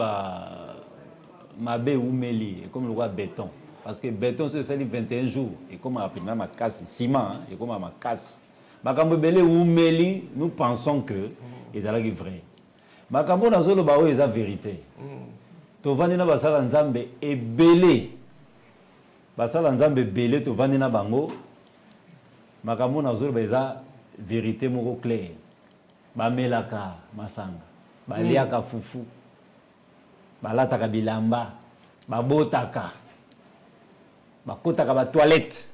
mabe ou meli comme le roi béton parce que béton c'est ça 21 jours et comme rapidement ma casse ciment et comme ma casse. Makambo belé ou meli nous pensons que ils allaient vrai. Makambo na zolo ba o eza vérité. To vandi na basala nzambe e belé. Basala nzambe belé to vandi na bango. Makambo na zolo beza vérité moko clair. Ba melaka masanga. Ba liaka fufu. Ba lataka bilamba. Ba botaka. Ba kotaka ba toilette.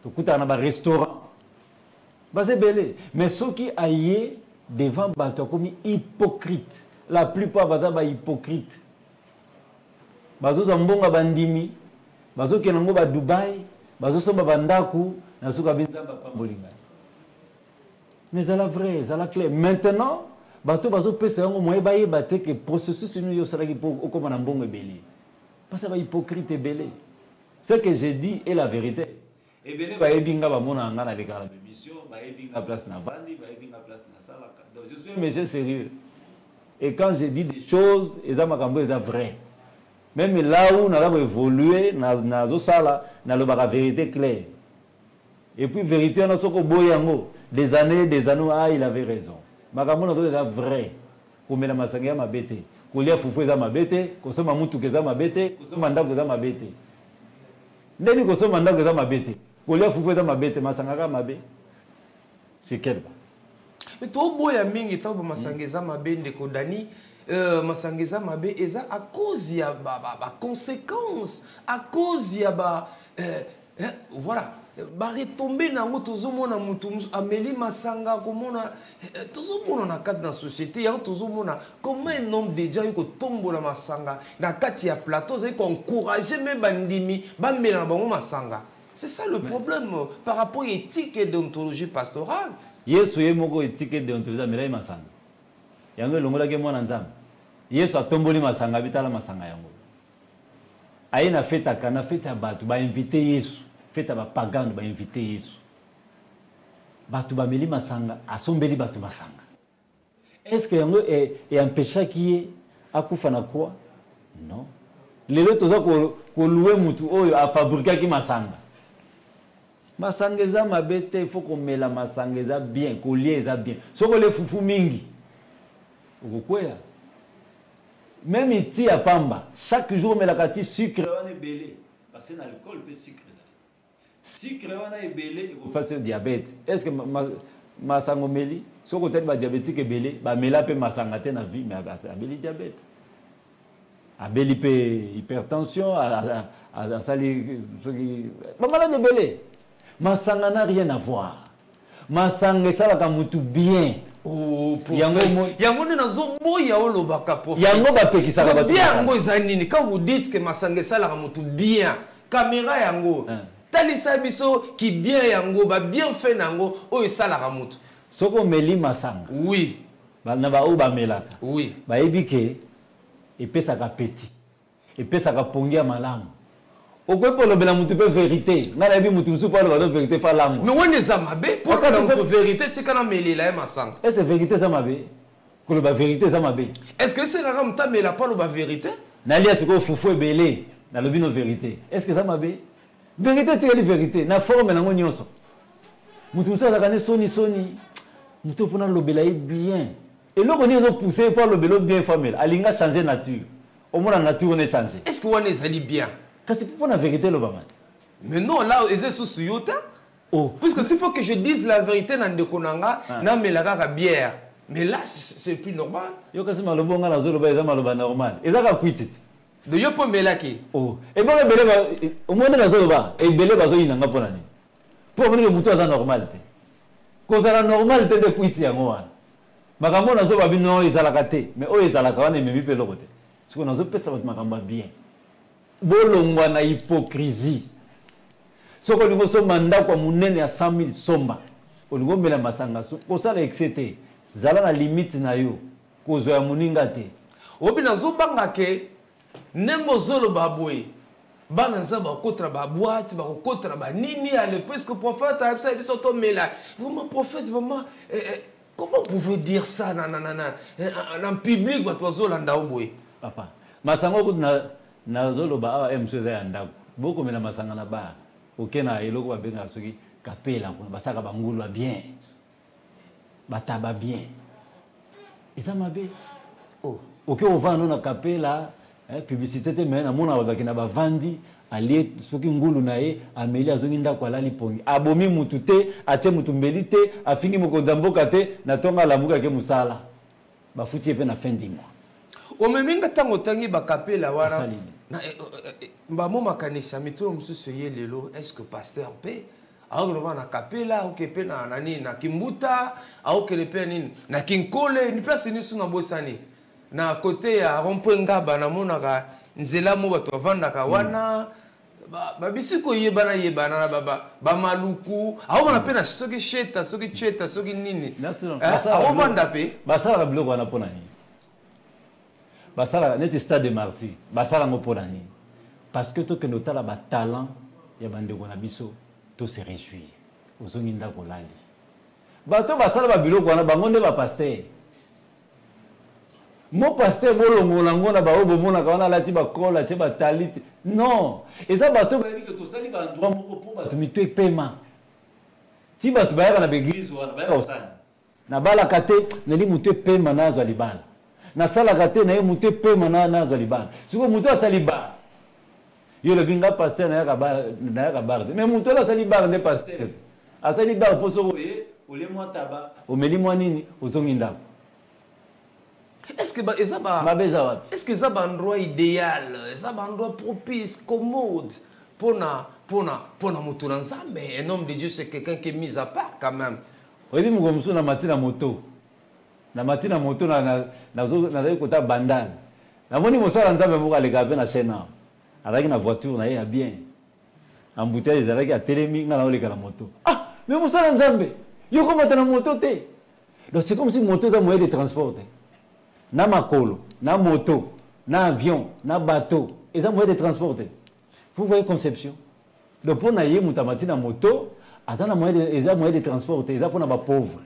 To kutaka na ba restaurant. Ba c'est belé. Mais ceux qui aillent devant bato comme hypocrite. La plupart bata ba hypocrite. Bazo zambonga bandimi. Bazo kenango ba Dubai. Bazo somba bandaku. Nasuka binzamba pambolinga. Mais c'est la vraie, c'est la clé. Maintenant, bato bazo pesa yango moye ba yebate que processus nous yo sala ki po comme na mbongo belé. Parce que ba hypocrite belé. Ce que j'ai dit est la vérité. Et belé ba yebinga ba mona nga na le kala émission, ba yebinga place na bandi, ba yebinga place na salaka. Donc je suis un monsieur sérieux. Et quand je dis des choses, eza makambo eza vrai. Même là où on a évolué na zo sala na le ba vérité claire. Et puis vérité on a soko boyango des années ah il avait raison. Makambo na zo eza vrai. komela masanga ya mabete kolia fufu eza mabete kosoma mutuka eza mabete kosoma ndako eza mabete ndeni kosoma ndako eza mabete kolia fufu eza mabete masanga ka mabe c'est quel mais to boya mingi to masanga eza mabende ko dani masanga eza mabe eza à cause ya ba conséquences à cause ya ba voilà ba retomber nango tozomona mutu ameli masanga komona tozomona na cadre na société ya tozomona comment un homme déjà yuko tombola masanga na kati ya plateau c'est encourager même bandimi ba mela na bango masanga. C'est ça le problème par rapport à l'éthique et déontologie pastorale. Yesu ye moko éthique et déontologie mela masanga yango longola ke mwana nzambe Yesu atomboli masanga bitala masanga yango aina feta kana feta batu ba inviter Yesu feta ba pagano ba inviter Yesu batu ba meli masanga asombeli batu masanga. Est-ce que yango est empêché qui akufa na quoi? Non. Lelo toza ko louer mutu oyo a fabriquer ki masanga. Masanga eza mabete il faut qu'on mela masanga eza bien, collier eza bien. Soko le fufu mingi. Okokwea. Même iti à pamba, chaque jour mela kati sucre wana belé parce que na alcool pe sucre. Sucre wana ebele eko passer diabète. Est-ce que masanga meli soko tete ba diabétique ebele ba mela pe masanga te na vie mais abeli diabète. Abeli pe hypertension a sali ba malade ebele. Masanga n'a rien à voir. Masanga ça va mutu bien. Oh, yango na zo boya olobaka pour yango ba pekisa ba bien yango ezanini quand vous dites que masanga ça la mutu bien caméra yango talisa biso qui bien yango ba bien fait nango oyo sala ka mutu soko meli masanga oui ba na ba o ba melaka oui ba ebike epesa ka petit epesa ka pongia malamu okwe polo bela mutu pe vérité ngala bi mutu musu polo ba vérité fa lamu mais on est amabe pour que la vérité tika na melela masanga est-ce vérité ça mabe ko ba vérité ça mabe est-ce que c'est la ramta mela pas la vérité na lia siko fufu ebele na lobi no vérité est-ce que ça mabe vérité tika li vérité na forme na ngonyonso mutu musu za kana soni mutu pona lobela bien et loko ni zo pousser par lobelo bien formel alinga changer nature au moins la nature ne changer est-ce que on est ali bien parce que pour la vérité le bamat mais non là ils sont sous yota oh puisque s'il faut que je dise la vérité na ndekonanga na melaka bière mais là c'est plus normal yo kasi malobo nga na zolo ba eza maloba normal eza ka kwititi de yo po melaki oh et bon bele ba au moins na zolo ba e bele ba zo inanga pona ni pour venir mutu aza normal te cause la normal te de kwiti yango wana makambo na zo ba bino ezalaka te mais o ezalaka wana memi pe lokote siko na zo pesa ba makambo bien bolongwa na hypocrisie soko lingo so manda kwa munene ya 100,000 somba olingo mela masanga ko sala excité zala na limite na yo kozo ya muninga te obina zo banga ke nengo zolo baboy bana nzamba kotra ba boîte ba kotra ba nini ale presque prophète a ça biso to mela vraiment prophète vraiment comment vous pouvez dire ça en public ba to zo landa oboy papa masanga ko na zolo ba awa mc za ndako boko mela masanga na ba okena eloko ba benga soki kapela ko basaka bangulu bien bataba bien eza mabe oh ok on va na kapela publicité te mais na mona ba kina ba vandi ali soki ngulu na ye ameli azongi ndako alali pongi abomi mutu te atie mutu mbeli te afingi mokonza mboka te na tonga lamuka ke musala bafuti pe na fin du mois o meminga tango tangi bakapela wana na mbamo makanisa mitolo mususu ye lelo est-ce que pasteur pe aono na kapela ok pe na nani na kimbuta aokele pe nini na kinkole ni place ni suna bosani na côté ya rompengaba na monaka nzela mo bato vandaka wana ba bisiko yebana na ba maluku aona pe na soki cheta soki nini aovanda pe basala ka biloko wana pona nini basala net stade de martyr basala ngo pona nini parce que to que notala ba talent ya bandeko na biso to se réjouir ozongi ndako lali bato basala ba biloko wana bango nde ba pasteur mon pasteur bolongo lango na ba obo mona ka wana lati ba kola te ba talite non eza bato ba que to sali ba endroit moko po bato mito epema ti bato ba na l'église wana ba osani na bala kate neli muto epema na zo libala na sala kate na ye muté pe mana na zalibar siko muto asali bar yo le binga pasteur na ya bar mais muto la sali bar ne pasteur asali bar poso boye ole mo taba o meli mo nini ozongi ndako. Est-ce que ça un endroit idéal, ça un endroit propice, commode pour moto ensemble? Un homme de Dieu, c'est quelqu'un qui est mis à part quand même. Oui, mais comme ça, na matina moto na kota bandal. Na moni mosala nzambe moko aleka pe na chaîne na. Avec na voiture na ya bien. Embouteillage ezalaki a telemi nga na oleka na moto. Ah, mais mosala nzambe. Yo komata na moto te. Donc c'est comme si moto est un moyen de transport. Na makolo, na moto, na avion, na bateau, et ça moyen de transporter. Vous voyez conception. Donc pour naïe mutamati na moto, attends moyen de transporter, et ça pour na ba pauvre.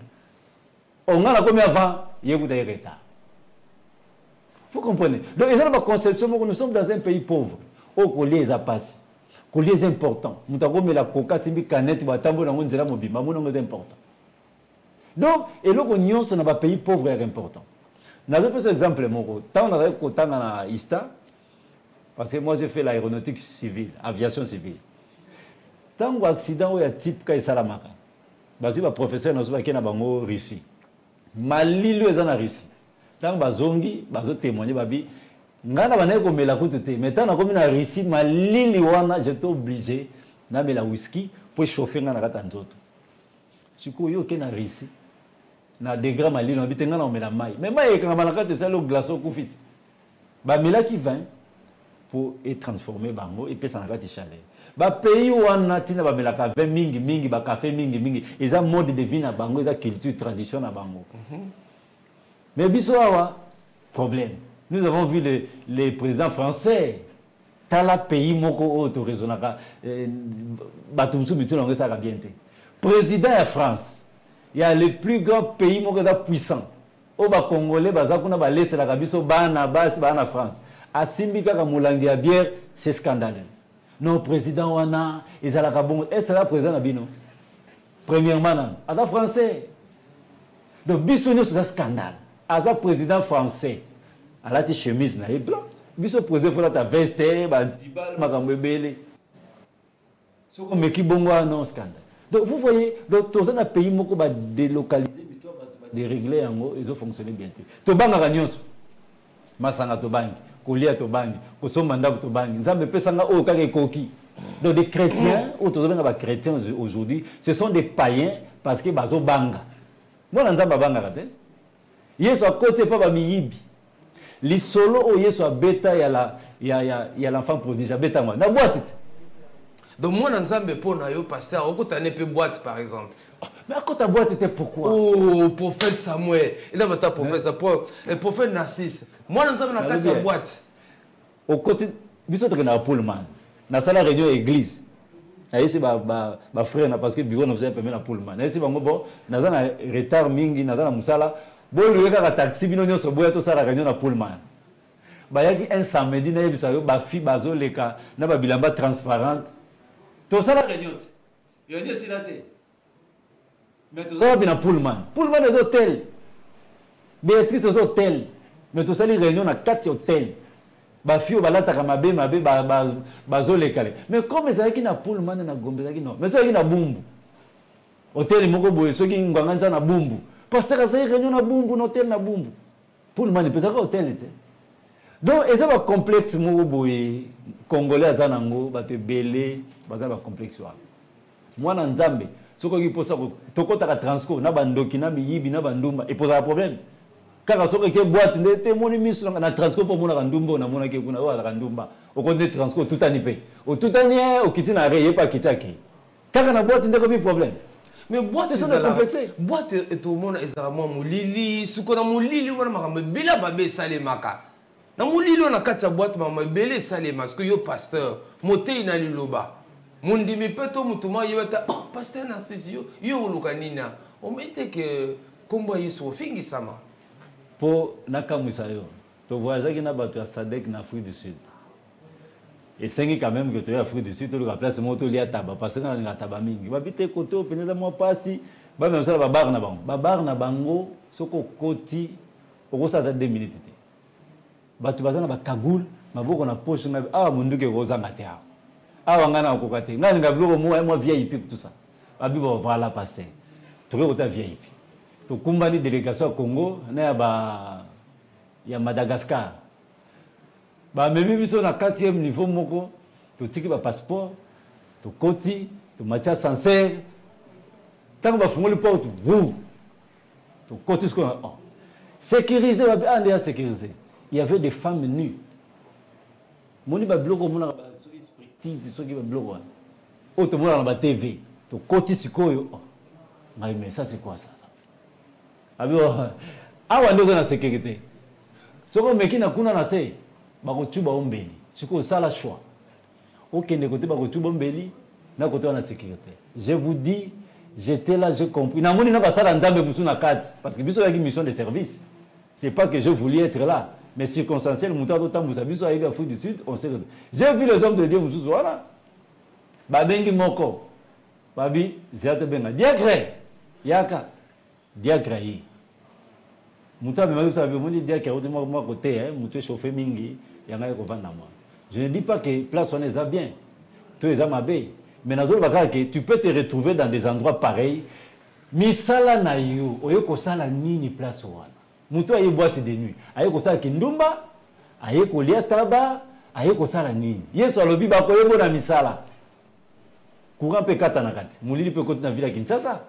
On a la combien avant, il y a eu des retards. Vous comprenez. Donc ils ont la conception, nous sommes dans un pays pauvre. Au collier les a passé. Collier est important. Mutako me la coca simbi canette batambo na ngonzela mobimba, mon est important. Donc et là on sont dans un pays pauvre est important. Dans un exemple, tant on a côté dans ISTA, parce que moi j'ai fait l'aéronautique civile, aviation civile. Tant que accident ou type quand il salamaka, parce que le professeur nous a qui na bango Russie, Mali lui est en Russie. Tant que bazongi, bazo témoigner babi, ngana bana ko mela kutu te, mais tant na comme na Russie, Mali liwana, j'étais obligé na mela whisky pour chauffer ngana kata nzoto. Siko yo ke na Russie. Na degré Mali no bitenga na omela mai mais mai quand malaka te salo glaçon kufit ba mela qui vient pour être transformé bango et puis ça na kati chaleur ba pays wana tina ba mela ka 20 mingi ba café mingi eza mode de vie na bango eza culture tradition na bango mais biso awa problème nous avons vu les présidents français tala pays moko auto raisonnaka batumsu bituna ngesa ka bien te président de France. Il y a le plus grand pays puissant. Au Congolais, il y a biso bana France. A Simbika Kamulangi à bière, c'est scandaleux. Non, président wana, ils ont la bon. Est-ce la président Abino? Premièrement, à la français. Donc biso c'est un scandale. À la président français, à la chemise na blanc. Biso président faut la veste, ba tibal makambebele. Ce qu'on me qui bongo non scandale. Donc vous voyez, dans un pays qui va délocaliser, dérégler, ils ont fonctionné bien. Tobanga Gagnos, Masanga Tobangi, Kolia Tobangi, Kosomanda Tobangi, Nzambe Pesanga Okage Koki. Donc des chrétiens, des chrétiens aujourd'hui, ce sont des païens parce que Bazo Banga. Moi, Nzamba Banga, Yesu à côté, pas Miyibi. Les solos, Yesu à Beta, il y a l'enfant prodige, Beta, moi. Na boîte. Donc moi dans Zambé pour nayo pasteur au côté ne peut boîte par exemple. Mais à côté boîte était pourquoi? Oh prophète Samuel, il a votre prophète ça pour le prophète Narcisse. Moi dans Zambé na quatre boîte. Au côté biso to na Pullman. Na sala réunion église. Na ici ba frère na parce que bureau nous a permis na Pullman. Na ici bango bon na za na retard mingi na za na musala. Bo lueka ka taxi bino nyonso boya to sala réunion na Pullman. Ba yaki un samedi na yebisa yo ba fi bazo leka na ba bilamba transparente. Tout ça la réunion. Réunion c'est là. Mais tout ça bien Pullman. Pullman des hôtels. Béatrice aux hôtels. Mais tout ça les réunions dans 4 hôtels. Ba fio balata kamabe bazo les calé. Mais comme ça qui na Pullman na Gombe ça qui non. Mais ça qui na Bumbu. Hôtel moko boye ceux qui nganganja na Bumbu. Parce que ça réunion na Bumbu, hôtel na Bumbu. Pullman peut ça hôtel était. Donc et ça va complexe moko boye congolais azanango ba te belé baza ba complexe wa. Moi na Nzambe soko ki posa to kota ka transco na bandoki na miyibi na bandumba et posa problème. Kaka soko ke boîte ndete moni misu na transco pour mona ndumba na mona ke kuna wa ndumba. O konde transco tout anipe. O tout anie o kiti na reye pa kitaki. Kaka na boîte ndeko bi problème. Mais boîte c'est ça complexe. Boîte et tout le monde ezama mulili suko na mulili wana makambe bila babe salemaka. Na mulilo na kati ya boîte mama belé salema parce que yo pasteur moté ina liloba mundi mipeto mutuma yeta oh pasteur na sesio yo lukanina on mettait que kombo yesu fingi sama po nakamwisa yo to voyage ki na bato ya Sadek na Afrique du Sud et sengi quand même que to ya Afrique du Sud to la place moto lia taba parce que na taba mingi babite koto peneza mo pasi ba même ça ba bar na bango soko koti okosa ta 2 minutes bato bazana ba kagoul maboko na poche ngabe awa munduke kozanga te awa awa ngana kokate ngani ngablo moi VIP tout ça abi ba voilà passer to ko ta VIP to kumbani délégation ya Congo na ya Madagascar ba memi biso na 4e niveau moko to tiki ba passeport to koti to matia sincère tant ba fungoli porte vous to koti ce qu'on sécurisé ba ande sécurisé il y avait des femmes nues moni ba bloko mona ba so expertise so ki ba bloko o to mona na ba TV to koti sikoyo mais ça c'est quoi ça alors awa ndio na sécurité soko meki na kuna na se bakotuba ombeli siko sala choix okende côté bakotuba ombeli na côté na sécurité je vous dis j'étais là j'ai compris na moni na basala nzambe musu na kati parce que biso yaki mission de service c'est pas que je voulais être là mais circonstanciel muta to musa biso ayi Afrique du Sud on sait j'ai vu les hommes de Dieu musu voilà ba bengi moko babi ziate benga diacre yaka diacre yi muta me malusa be moni diacre o mo mo côté hein mutu chauffé mingi yanga ko vanda moi je ne dis pas que place on est bien tout est mabe mais nazo baka que tu peux te retrouver dans des endroits pareils misala na yo oyo ko sala nini place wana mutu aye boîte de nuit aye ko sala kindumba aye ko lia taba aye ko sala nini yeso alobi ba ko yebo na misala courant pe kata na kati mulili pe koti na ville ya Kinshasa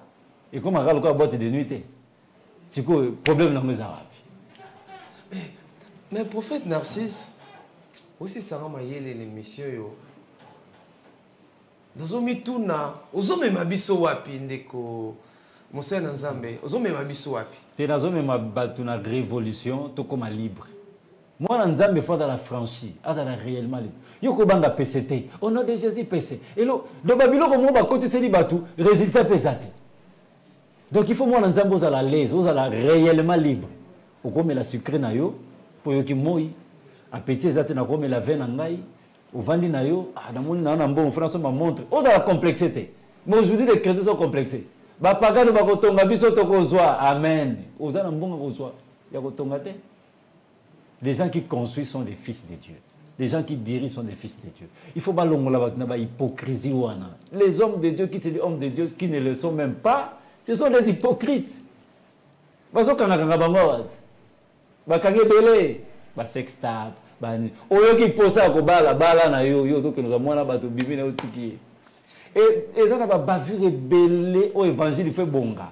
et comme akalo ko boîte de nuit te siko problème na meza wapi mais prophète Narcisse aussi ça rend mayele l'émission yo nazomi tuna ozomema biso wapi ndeko Mosena Nzambe ozomema biso wapi te nazomema bato na révolution to comme libre moi na Nzambe faut dans la franchise dans la réellement libre yoko banga PCT au nom de Jésus PC et lo do babilo ko mo ba côté seli batou résultat pesate donc il faut moi na Nzambe aux à la l'aise aux à la réellement libre o comme la sucre na yo po yoki moi appétit ezate na comme la vin na ngai au vandi na yo na moni na bon français ma montre aux à la complexité mais aujourd'hui les chrétiens sont complexés ba pagano ba kotonga biso to kozwa amen aux à na mbonga kozwa ya kotonga te. Les gens qui construisent sont des fils de Dieu. Les gens qui dirigent sont des fils de Dieu. Il faut pas l'ongla hypocrisie. Les hommes de Dieu qui sont des hommes de Dieu qui ne le sont même pas, ce sont des hypocrites. Parce que quand on a belé, ba sextape, ba oyo qui pose ça ko bala na yo to que nous avons na bato bibi na otiki. Et ça ba bavure belé au évangile fait bonga.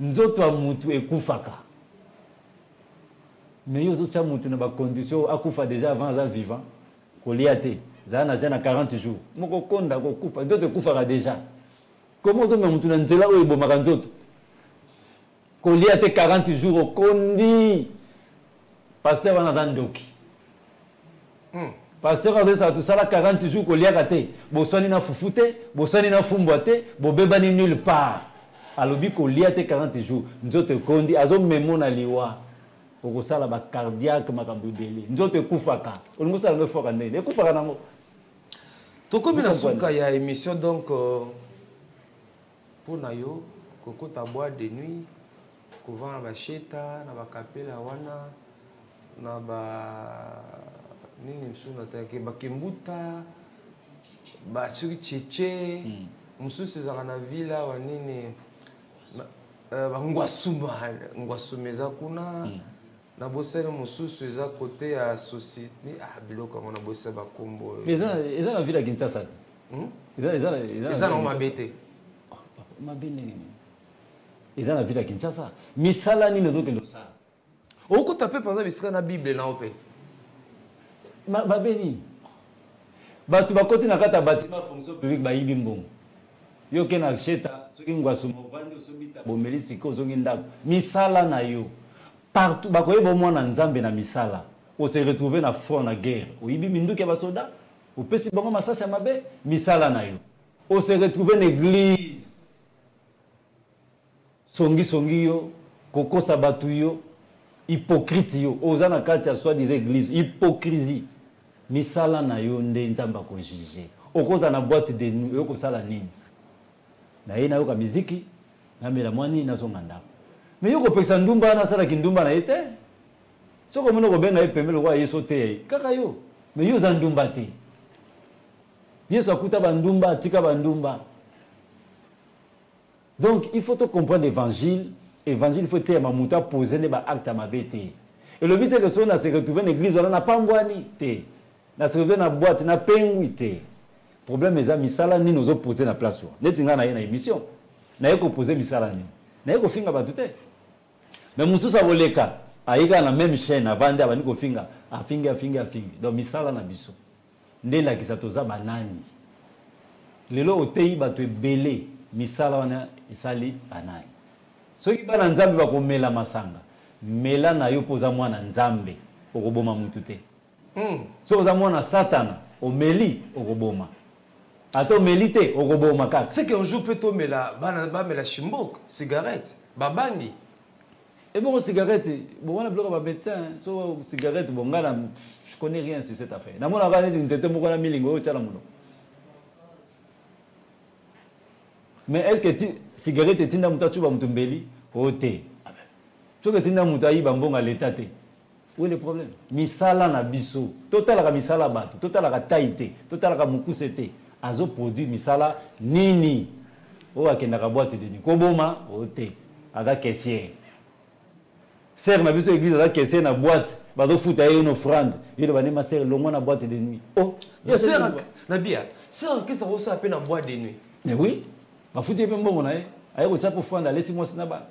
Nzoto amutu ekufaka. Mais yo zotia mutu na ba condition akufa déjà avant za vivant koliate za na jana 40 jours moko konda ko kufa nzoto kufa déjà comment zo mutu na nzela o ibomaka nzoto koliate 40 jours okondi pasteur wana dandoki pasteur a ça tout ça la 40 jours koliaka te boswani na fufute boswani na fumbwa te bobebani nulle part alobi koliate 40 jours nzoto kondi azo memona liwa au sala ba cardiaque makambudeli nzoto kufaka olingo sala ngo foka ndene ekufaka nango to comme na suka ya émission donc pour na yo kokota boîte de nuit kovana ba cheta na ba kapela wana na ba nini msuna take ba kimbuta ba chiki cheche mususu za na villa wa nini ngwasumeza kuna na bosele mususu eza côté ya société biloko ngona bosele ba kombo eza na ville ya Kinshasa eza na mabete mabene eza na ville ya Kinshasa misala nini ndoke ndo sala oko taper par exemple bisika na bible na ope mabeni bato bakoti na kata bâtiment fonction publique bayibi mbongo yo ke na cheta soki ngwasu movandi osobita bomeli siko ozongi ndako misala na yo partout bakoyeba mwana nzambe na misala on se retrouver na front na guerre oyibi minduki ya basoda opesi bango masasi ya mabe misala na yo on se retrouver na église songi yo kokosa batu yo hypocrite yo oza na kati ya soi-disant église hypocrisie misala na yo nde nzambe akojuge okoza na boîte de nuit yo kosala nini na ye nayoka miziki namela mwani nazonga ndako mais yo kopekisa ndumba nasala kindumba na ye te soko mona ko benga epembe lokwa yeso te kaka yo mais yo za ndumba te yeso akuta bandumba atika bandumba. Donc il faut te comprendre l'évangile. Évangile, il faut te mamuta poser les actes à ma bête. Et le but est que si on a se retrouvé dans l'église, on n'a pas mbouani. On a se retrouvé dans la boîte, on a pengui. Le problème est que misala ni nous opposer la place. Net singa na émission. Na yeko poser misala ni. Na yeko finga ba tuté. Mais mususa boleka, aïga na même chaîne avant de abani ko finga, afinga. Donc misala na biso. Ndela kisatoza banani. Lelo otei ba to belé, misala wana isali banani. Ceux qui parlent nzambe ba komela masanga mela na yo poza mwana nzambe okoboma mutu te. So poza mwana satana omeli okoboma ato melite okoboma kaka. C'est qu'un jour peut to mela ba mela chimbok cigarette babangi et bon cigarette bon on a bloqué ba médecin so cigarette bon ngala je connais rien sur cette affaire na mona ba ne ntete moko na milingo o tala muno. Mais est-ce que cigarette est une muta tuba mutumbeli oté ce que tinda muta yi bambonga l'état té où est le problème misala na biso total ka misala bato total ka taité total ka mukusete azo produit misala nini o akenda ka boîte de nuit koboma oté aga caissier serre na biso église aga caissier na boîte bazo futa une offrande ile bane ma serre longo na boîte de nuit oh ya serre na bia serre que ça reçoit à peine en boîte de nuit. Mais oui ba futi pe mbongo na ye aye ko tsapo fanda lesi mo sina ba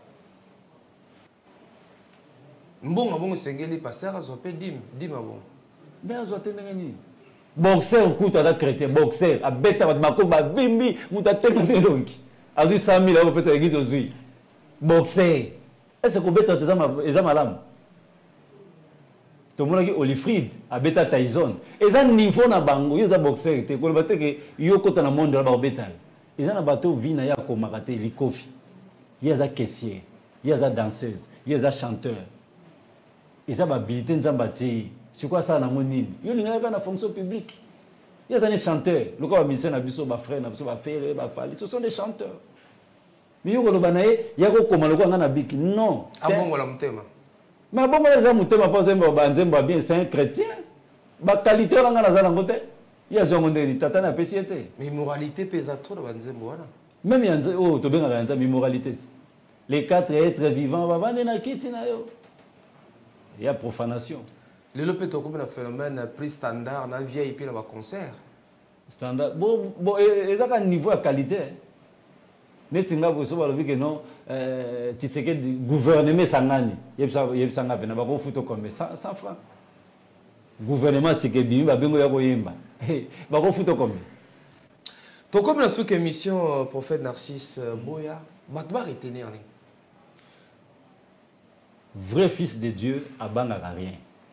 mbongo bongo sengeli passer azo pe dim bon mais azo tenga ni boxeur kuta da chrétien boxeur a beta ba mako ba vimbi muta tenga melongi azu 100,000 euros pesa église ozui boxeur est-ce que beta eza malamu to mona ki Olifrid a beta Tyson eza niveau na bango yo za boxeur te ko ba te ke yo kota na monde ba beta. Ils ont un bateau vina ya komakate likofi. Il y a des caissiers, il y a des danseuses, il y a des chanteurs. Ils ont habilité nzambati. C'est quoi ça na monine? Yo linga ba na fonction publique. Il y a des chanteurs, le quoi misé na biso ba frère na biso ba frère ba fali. Ce sont des chanteurs. Mais yo ko banaye ya ko koma le quoi na biki. Non. Abongo la mutema. Mais abongo la za mutema pas zemba ba nzemba bien c'est un chrétien. Ba qualité la ngana za ngote. Il y a des gens qui mais immoralité pèse trop dans Nzembo wana. Même il y a oh to benga dans immoralité. Les 4 êtres vivants va vendre na kiti na yo. Il y a profanation. Le lopeto comme un phénomène prix standard na VIP na ba concert. Standard bon et ça un niveau de qualité. Netinga boso ba lobi que non tu sais que gouvernement sangani. Yebsa nga pena ba ko futo comme 100 francs. Gouvernement c'est que bimi ba bengo ya ko yemba. Bah, refouto comme. Toi, comme la sous-émission Prophète Narcisse Boya, Batbar est énervé. Vrai fils de Dieu, abandonne rien.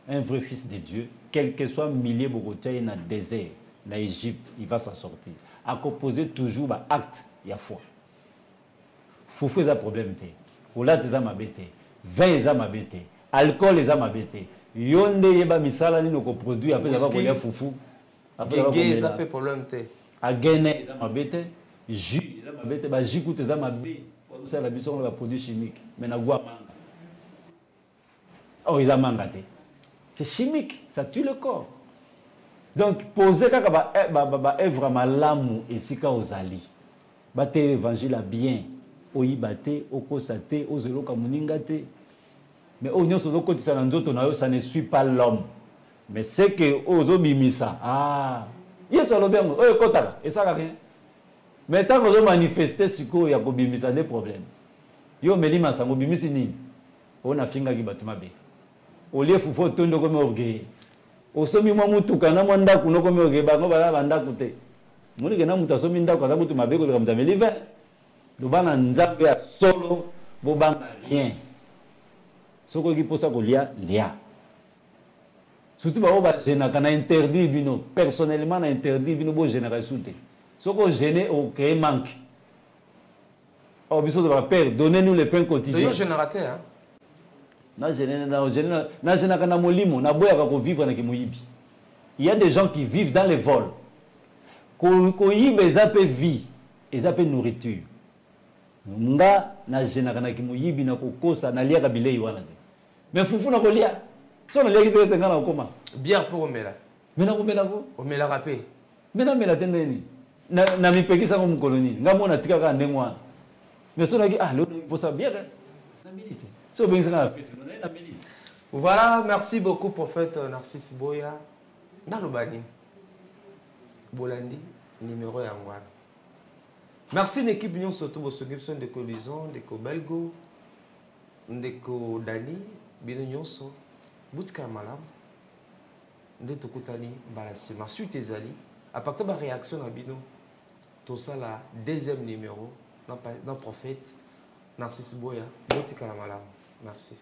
Un vrai fils de Dieu, quel que soit millier Bogotaï dans le désert, dans l'Égypte, il va s'en sortir. À composer toujours un acte, il y a foi. Faut faire un problème. Ola des âmes abêtées, vin des âmes abêtées, alcool des âmes abêtées. Yonde yeba misala ni no ko produit après avoir kolia foufou. Gege ça peut problème te. A gagner ça m'a bête, jus, ça m'a bête, ba jus coûte ça m'a bé. Ça la biso on va produit chimique, mais na gua manga. Oh ils a mangaté. C'est chimique, ça tue le corps. Donc poser kaka ba œuvre malamu esika ozali. Ba te évangile bien, oyibate, okosate, ozeloka muningate. Mais au nyonso zo kotisa na nzoto na yo ça ne suit pas l'homme. Mais c'est que ozo bimisa. Ah, yes alo bien. Oyo kotaka, et ça rien. Mais tant que vous manifestez siko ya ko bimisa des problèmes. Yo melima sango bimisi nini? On a finga ki batuma be. Au lieu fufo tondo comme orgueil. Osomi mwa mutuka na mwanda kuno comme orgueil ba ngo bala banda kute. Moni ke na mutasomi ndako za kutu mabeko de kamta melive. Do bana nzambe ya solo bo banga rien. Soko ki posa ko lia. Surtout ba génération na interdit bino personnellement na interdit bino bo génération te. Soko gêné au créer manque. Oh biso de père, donnez-nous le pain quotidien. Yo générateur hein. Na gêné na molimo na boya ko vivre na kimoyibi. Il y a des gens qui vivent dans les vols. Ko yibe zape vie, et zape nourriture. Nga na gêné na kimoyibi na ko kosa na lia ka bilei wana. Mais fufu na ko lia. So na leki te ngana okoma. Bière pour omela. Mena ko mena ko. Omela rapé. Mena mela tendeni. Na mipekisa ko mukoloni. Ngamona tika ka ndengwa. Mais so na ki ah lo pour ça bière. Na milite. So benga na pete na milite. Voilà, merci beaucoup prophète Narcisse Boya. Nalobani. Bolandi numéro yangwana. Merci l'équipe Nyon surtout pour ce gibson de Colison, de Belgo, de Dani, Bino Nyonso, Boutka Malam, de Tokutani, Balassi. Ma suite est Ali. À partir de ma réaction à Bino, tout ça là, deuxième numéro, dans prophète Narcisse Boya, Boutka Malam. Merci.